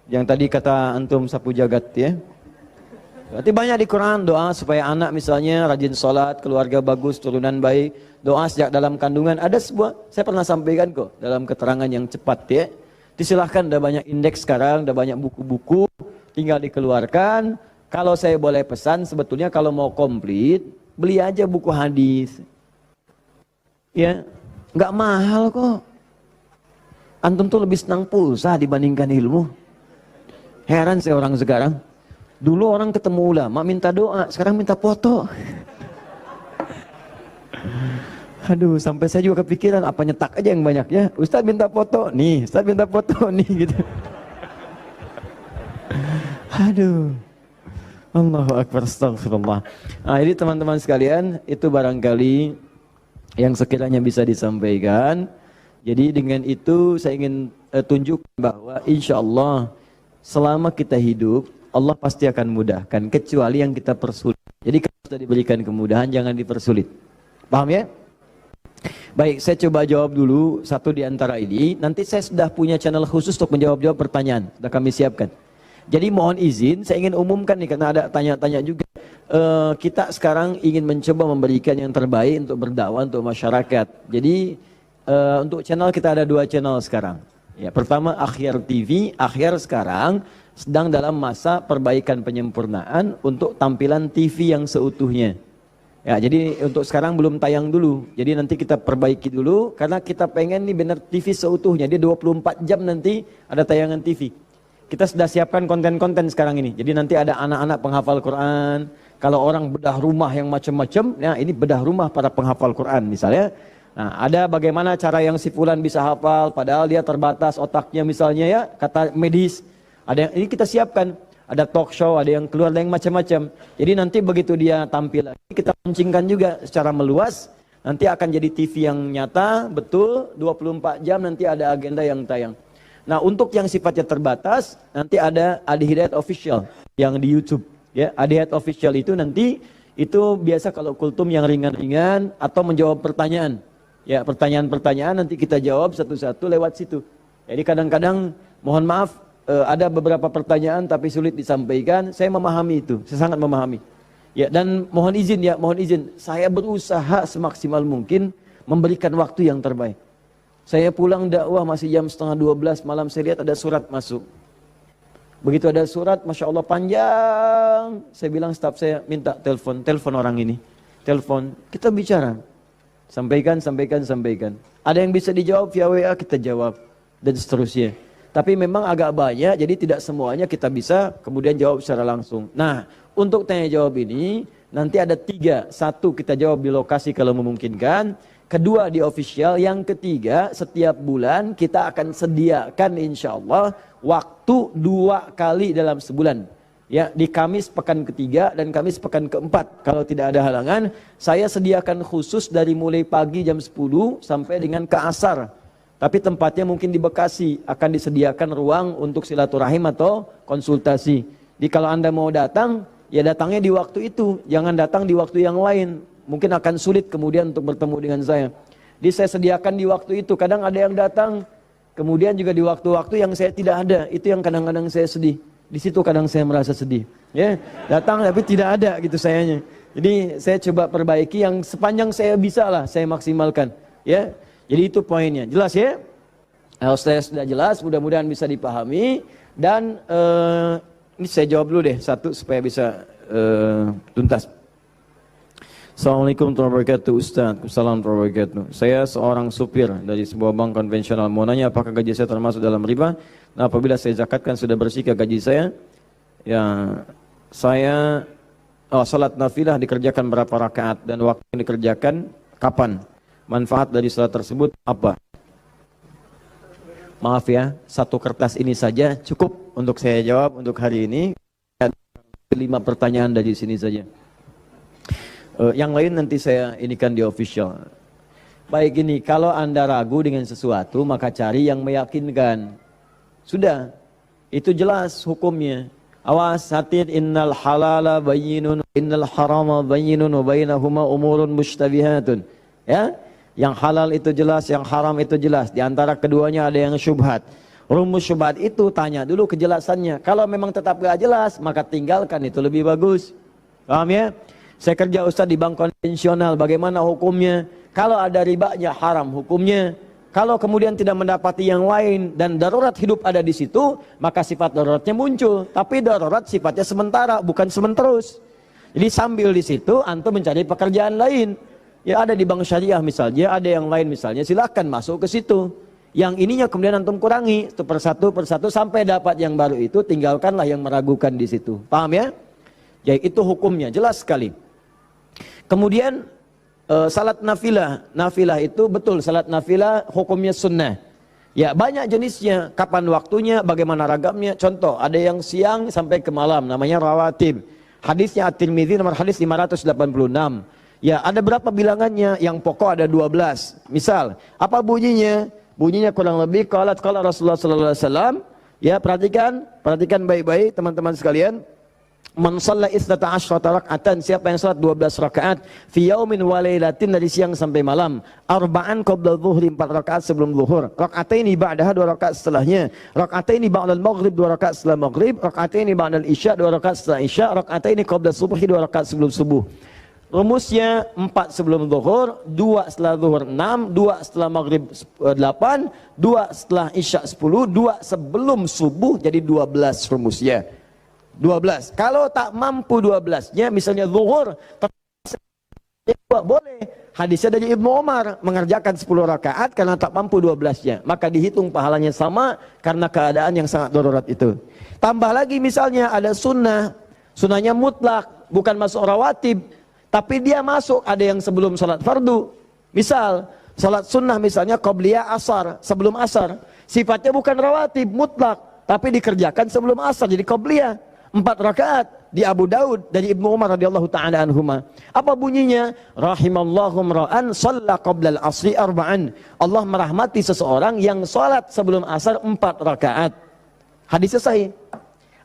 yang tadi kata antum sapu jagat ya. Berarti banyak di Quran doa supaya anak misalnya rajin sholat, keluarga bagus, turunan baik, doa sejak dalam kandungan. Ada sebuah, saya pernah sampaikan kok dalam keterangan yang cepat ya. Disilahkan, ada banyak indeks sekarang, ada banyak buku-buku, tinggal dikeluarkan. Kalau saya boleh pesan, sebetulnya kalau mau komplit, beli aja buku hadis. Ya, nggak mahal kok. Antum tuh lebih senang pulsa dibandingkan ilmu. Heran saya orang sekarang. Dulu orang ketemu ulama minta doa, sekarang minta foto. Aduh, sampai saya juga kepikiran apa nyetak aja yang banyaknya. Ustaz minta foto, nih, Ustaz minta foto, nih gitu. Aduh. Allahu Akbar, astagfirullah. Nah, ini teman-teman sekalian, itu barangkali yang sekiranya bisa disampaikan. Jadi dengan itu saya ingin tunjukkan bahwa insya Allah selama kita hidup, Allah pasti akan mudahkan, kecuali yang kita persulit. Jadi kalau sudah diberikan kemudahan, jangan dipersulit. Paham ya? Baik, saya coba jawab dulu satu di antara ini. Nanti saya sudah punya channel khusus untuk menjawab-jawab pertanyaan. Sudah kami siapkan. Jadi mohon izin, saya ingin umumkan nih, karena ada tanya-tanya juga. Kita sekarang ingin mencoba memberikan yang terbaik untuk berdakwah untuk masyarakat. Jadi untuk channel kita ada 2 channel sekarang. Ya, pertama Akhyar TV. Akhyar sekarang sedang dalam masa perbaikan penyempurnaan untuk tampilan TV yang seutuhnya. Ya, jadi untuk sekarang belum tayang dulu. Jadi nanti kita perbaiki dulu karena kita pengen nih benar TV seutuhnya. Dia 24 jam nanti ada tayangan TV. Kita sudah siapkan konten-konten sekarang ini. Jadi nanti ada anak-anak penghafal Quran. Kalau orang bedah rumah yang macam-macam, ya ini bedah rumah para penghafal Quran misalnya. Nah, ada bagaimana cara yang si fulan bisa hafal padahal dia terbatas otaknya misalnya ya, kata medis. Ada yang ini kita siapkan, ada talk show, ada yang keluar, ada yang macam-macam. Jadi nanti begitu dia tampil lagi, kita pancingkan juga secara meluas. Nanti akan jadi TV yang nyata, betul, 24 jam nanti ada agenda yang tayang. Nah, untuk yang sifatnya terbatas, nanti ada Adi Hidayat Official yang di YouTube. Ya, Adi Hidayat Official itu nanti itu biasa kalau kultum yang ringan-ringan atau menjawab pertanyaan. Ya, pertanyaan-pertanyaan nanti kita jawab satu-satu lewat situ. Jadi kadang-kadang mohon maaf, ada beberapa pertanyaan tapi sulit disampaikan. Saya memahami itu, saya sangat memahami. Ya, dan mohon izin, saya berusaha semaksimal mungkin memberikan waktu yang terbaik. Saya pulang dakwah masih jam 11:30 malam, saya lihat ada surat masuk. Begitu ada surat, Masya Allah panjang. Saya bilang staf saya, minta telepon orang ini. Telepon, kita bicara. Sampaikan. Ada yang bisa dijawab via WA, kita jawab. Dan seterusnya. Tapi memang agak banyak, jadi tidak semuanya kita bisa kemudian jawab secara langsung. Nah, untuk tanya jawab ini, nanti ada 3. 1, kita jawab di lokasi kalau memungkinkan. 2, di official. Yang 3, setiap bulan kita akan sediakan insya Allah waktu 2 kali dalam sebulan. Ya, di Kamis pekan ke-3 dan Kamis pekan ke-4. Kalau tidak ada halangan, saya sediakan khusus dari mulai pagi jam 10 sampai dengan ke asar. Tapi tempatnya mungkin di Bekasi, akan disediakan ruang untuk silaturahim atau konsultasi. Jadi kalau Anda mau datang, ya datangnya di waktu itu, jangan datang di waktu yang lain. Mungkin akan sulit kemudian untuk bertemu dengan saya. Jadi saya sediakan di waktu itu, kadang ada yang datang, kemudian juga di waktu-waktu yang saya tidak ada, itu yang kadang-kadang saya sedih. Di situ kadang saya merasa sedih. Ya, datang tapi tidak ada gitu sayanya. Jadi saya coba perbaiki yang sepanjang saya bisa lah, saya maksimalkan. Ya. Jadi itu poinnya, jelas ya? Kalau saya sudah jelas, mudah-mudahan bisa dipahami. Dan ini saya jawab dulu deh satu supaya bisa tuntas. Assalamualaikum warahmatullahi wabarakatuh Ustaz. Assalamualaikum warahmatullahi wabarakatuh. Saya seorang supir dari sebuah bank konvensional. Mau nanya apakah gaji saya termasuk dalam riba? Nah, apabila saya zakatkan sudah bersihkah gaji saya? Ya, saya salat nafilah dikerjakan berapa rakaat dan waktu yang dikerjakan kapan? Manfaat dari salat tersebut apa? Maaf ya, satu kertas ini saja cukup untuk saya jawab untuk hari ini. 5 pertanyaan dari sini saja. Yang lain nanti saya inikan di official. Baik ini, kalau Anda ragu dengan sesuatu, maka cari yang meyakinkan. Sudah, itu jelas hukumnya. Awas, hatir, innal halala bayyinun, innal harama bayyinun, wa bainahuma umurun mushtabihatun. Ya, yang halal itu jelas, yang haram itu jelas. Di antara keduanya ada yang syubhat. Rumus syubhat itu tanya dulu kejelasannya. Kalau memang tetap gak jelas, maka tinggalkan, itu lebih bagus. Paham ya? Saya kerja Ustaz di bank konvensional, bagaimana hukumnya? Kalau ada ribanya haram hukumnya. Kalau kemudian tidak mendapati yang lain dan darurat hidup ada di situ, maka sifat daruratnya muncul. Tapi darurat sifatnya sementara, bukan sementerus. Jadi sambil di situ antum mencari pekerjaan lain. Ya ada di bank syariah misalnya, ada yang lain misalnya, silahkan masuk ke situ. Yang ininya kemudian antum kurangi itu persatu sampai dapat yang baru itu, tinggalkanlah yang meragukan di situ. Paham ya? Ya itu hukumnya jelas sekali. Kemudian salat nafilah. Nafilah itu betul, salat nafilah hukumnya sunnah. Ya banyak jenisnya, kapan waktunya, bagaimana ragamnya. Contoh, ada yang siang sampai ke malam, namanya rawatib. Hadisnya At-Tirmidzi nomor hadis 586. Ya ada berapa bilangannya, yang pokok ada 12. Misal, apa bunyinya? Bunyinya kurang lebih qala Rasulullah sallallahu alaihi wasallam. Ya perhatikan baik-baik teman-teman sekalian. Man shalla 12 raka'atan, siapa yang salat 12 rakaat fi yaumin wa lailatin, dari siang sampai malam, arba'an qabla dhuhri, 4 rakaat sebelum zuhur, raka'ataini ba'daha, 2 rakaat setelahnya, raka'ataini ba'dal maghrib, 2 rakaat setelah maghrib, raka'ataini ba'dal isya, 2 rakaat setelah isya, raka'ataini qabla subhi, 2 rakaat sebelum subuh. Rumusnya 4 sebelum zuhur, 2 setelah zuhur 6, 2 setelah maghrib 8, 2 setelah isya 10, 2 sebelum subuh, jadi 12 rumusnya. 12. Kalau tak mampu 12-nya, misalnya zuhur, boleh. Hadisnya dari Ibnu Umar, mengerjakan 10 rakaat karena tak mampu 12-nya. Maka dihitung pahalanya sama karena keadaan yang sangat darurat itu. Tambah lagi misalnya ada sunnah. Sunnahnya mutlak, bukan masuk rawatib. Tapi dia masuk, ada yang sebelum salat fardu. Misal, salat sunnah misalnya qobliyah asar, sebelum asar. Sifatnya bukan rawatib, mutlak. Tapi dikerjakan sebelum asar, jadi qobliyah. 4 rakaat di Abu Daud dari Ibnu Umar radhiyallahu taala anhuma. Apa bunyinya? Rahimallahu imra'an shalla qabla al-'asri arba'an. Allah merahmati seseorang yang salat sebelum asar 4 rakaat. Hadisnya sahih.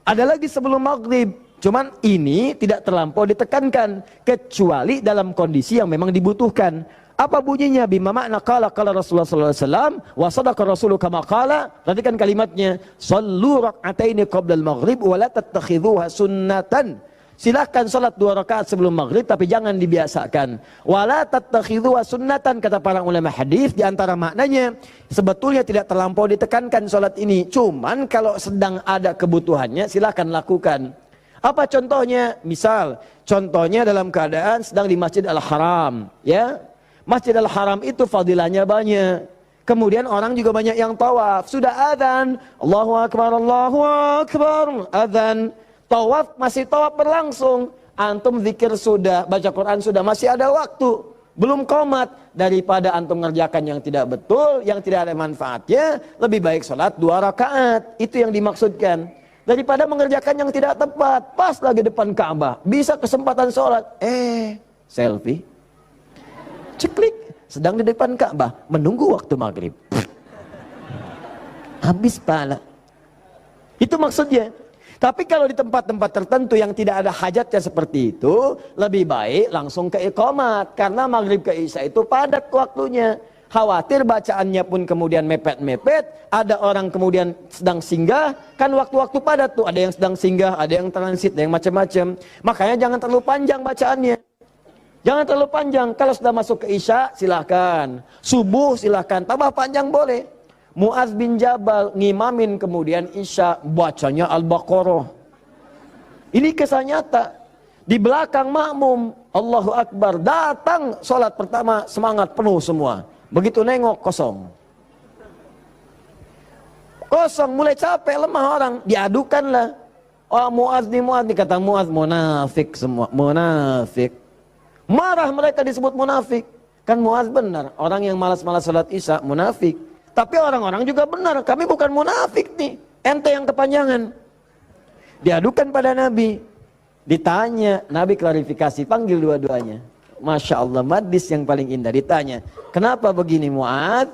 Ada lagi sebelum maghrib. Cuman ini tidak terlampau ditekankan kecuali dalam kondisi yang memang dibutuhkan. Apa bunyinya? Bima makna qala Rasulullah sallallahu alaihi wasallam wa sadaqa rasulu kama qala. Perhatikan kalimatnya, shallu rak'ataini qabla al-maghrib wa la tattakhidhuha sunnatan. Silahkan salat 2 rakaat sebelum maghrib, tapi jangan dibiasakan. Wa la tattakhidhuha sunnatan, kata para ulama hadis, di antara maknanya sebetulnya tidak terlampau ditekankan salat ini. Cuman kalau sedang ada kebutuhannya silahkan lakukan. Apa contohnya? Misal, contohnya dalam keadaan sedang di Masjid Al-Haram, ya. Masjid Al-Haram itu fadilahnya banyak. Kemudian orang juga banyak yang tawaf. Sudah adzan, Allahu Akbar, adzan. Tawaf, masih tawaf berlangsung. Antum zikir sudah, baca Quran sudah, masih ada waktu. Belum qomat. Daripada antum mengerjakan yang tidak betul, yang tidak ada manfaatnya, lebih baik sholat 2 rakaat. Itu yang dimaksudkan. Daripada mengerjakan yang tidak tepat, pas lagi depan Ka'bah, bisa kesempatan sholat, selfie. Ceklik, sedang di depan Ka'bah, menunggu waktu maghrib. Habis pahala. Itu maksudnya. Tapi kalau di tempat-tempat tertentu yang tidak ada hajatnya seperti itu, lebih baik langsung ke iqamat. Karena maghrib ke isya itu padat waktunya. Khawatir bacaannya pun kemudian mepet-mepet, ada orang kemudian sedang singgah, kan waktu-waktu padat tuh, ada yang sedang singgah, ada yang transit, ada yang macam-macam. Makanya jangan terlalu panjang bacaannya. Jangan terlalu panjang. Kalau sudah masuk ke isya, silahkan. Subuh silahkan, tambah panjang boleh. Mu'adz bin Jabal ngimamin kemudian isya, bacanya Al-Baqarah. Ini kisah nyata. Di belakang makmum, Allahu Akbar, datang sholat pertama, semangat penuh semua. Begitu nengok, kosong. Kosong, mulai capek, lemah orang, diadukanlah. Oh Muaz nih, kata Muaz, munafik semua, munafik. Marah mereka disebut munafik. Kan Muaz benar, orang yang malas-malas sholat isya, munafik. Tapi orang-orang juga benar, kami bukan munafik nih, ente yang kepanjangan. Diadukan pada Nabi, ditanya, Nabi klarifikasi, panggil dua-duanya. Masya Allah, madis yang paling indah, ditanya, kenapa begini Muaz?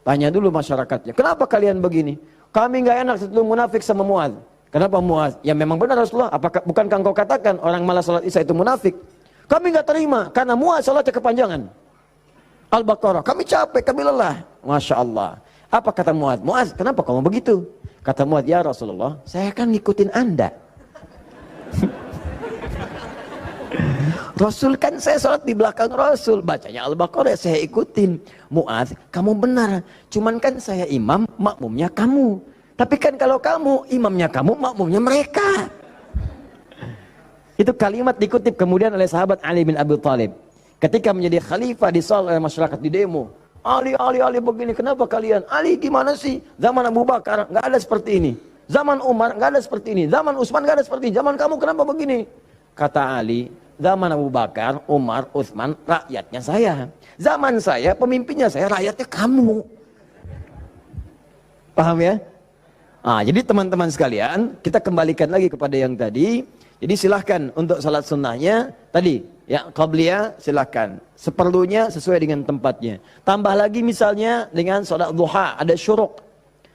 Tanya dulu masyarakatnya, kenapa kalian begini? Kami nggak enak setelah munafik sama Muaz. Kenapa Muaz? Ya memang benar Rasulullah, apakah bukankah engkau katakan orang malas salat isya itu munafik? Kami nggak terima, karena Muaz salatnya kepanjangan. Al-Baqarah, kami capek, kami lelah. Masya Allah. Apa kata Muaz? Muaz, kenapa kamu begitu? Kata Muaz, ya Rasulullah, saya kan ngikutin Anda. Rasul kan saya sholat di belakang Rasul, bacanya Al-Baqarah saya ikutin. Muaz, kamu benar, cuman kan saya imam, makmumnya kamu. Tapi kan kalau kamu, imamnya kamu, makmumnya mereka. Itu kalimat dikutip kemudian oleh sahabat Ali bin Abi Thalib. Ketika menjadi khalifah disolat oleh masyarakat di demo. Ali begini, kenapa kalian? Ali gimana sih? Zaman Abu Bakar nggak ada seperti ini. Zaman Umar nggak ada seperti ini. Zaman Utsman nggak ada seperti ini. Zaman kamu kenapa begini? Kata Ali, zaman Abu Bakar, Umar, Utsman, rakyatnya saya. Zaman saya, pemimpinnya saya, rakyatnya kamu. Paham ya? Jadi teman-teman sekalian, kita kembalikan lagi kepada yang tadi. Jadi silahkan untuk salat sunnahnya tadi, ya qabliyah silahkan. Seperlunya sesuai dengan tempatnya. Tambah lagi misalnya dengan salat duha, ada syuruk.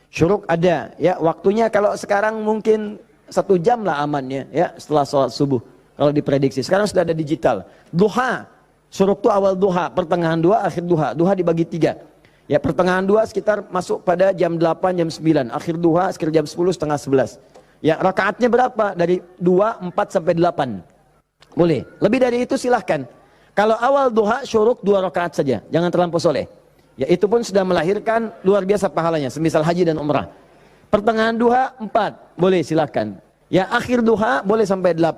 Syuruk ada, ya waktunya kalau sekarang mungkin 1 jam lah amannya, ya setelah salat subuh. Kalau diprediksi, sekarang sudah ada digital. Duha, syuruk itu awal duha, pertengahan duha, akhir duha. Duha dibagi 3. Ya pertengahan duha sekitar masuk pada jam 8, jam 9. Akhir duha sekitar jam 10, setengah 11. Ya rakaatnya berapa? Dari 2, 4 sampai 8. Boleh. Lebih dari itu silahkan. Kalau awal duha syuruk 2 rakaat saja. Jangan terlampau soleh. Ya itu pun sudah melahirkan luar biasa pahalanya. Semisal haji dan umrah. Pertengahan duha 4. Boleh silahkan. Ya akhir duha boleh sampai 8.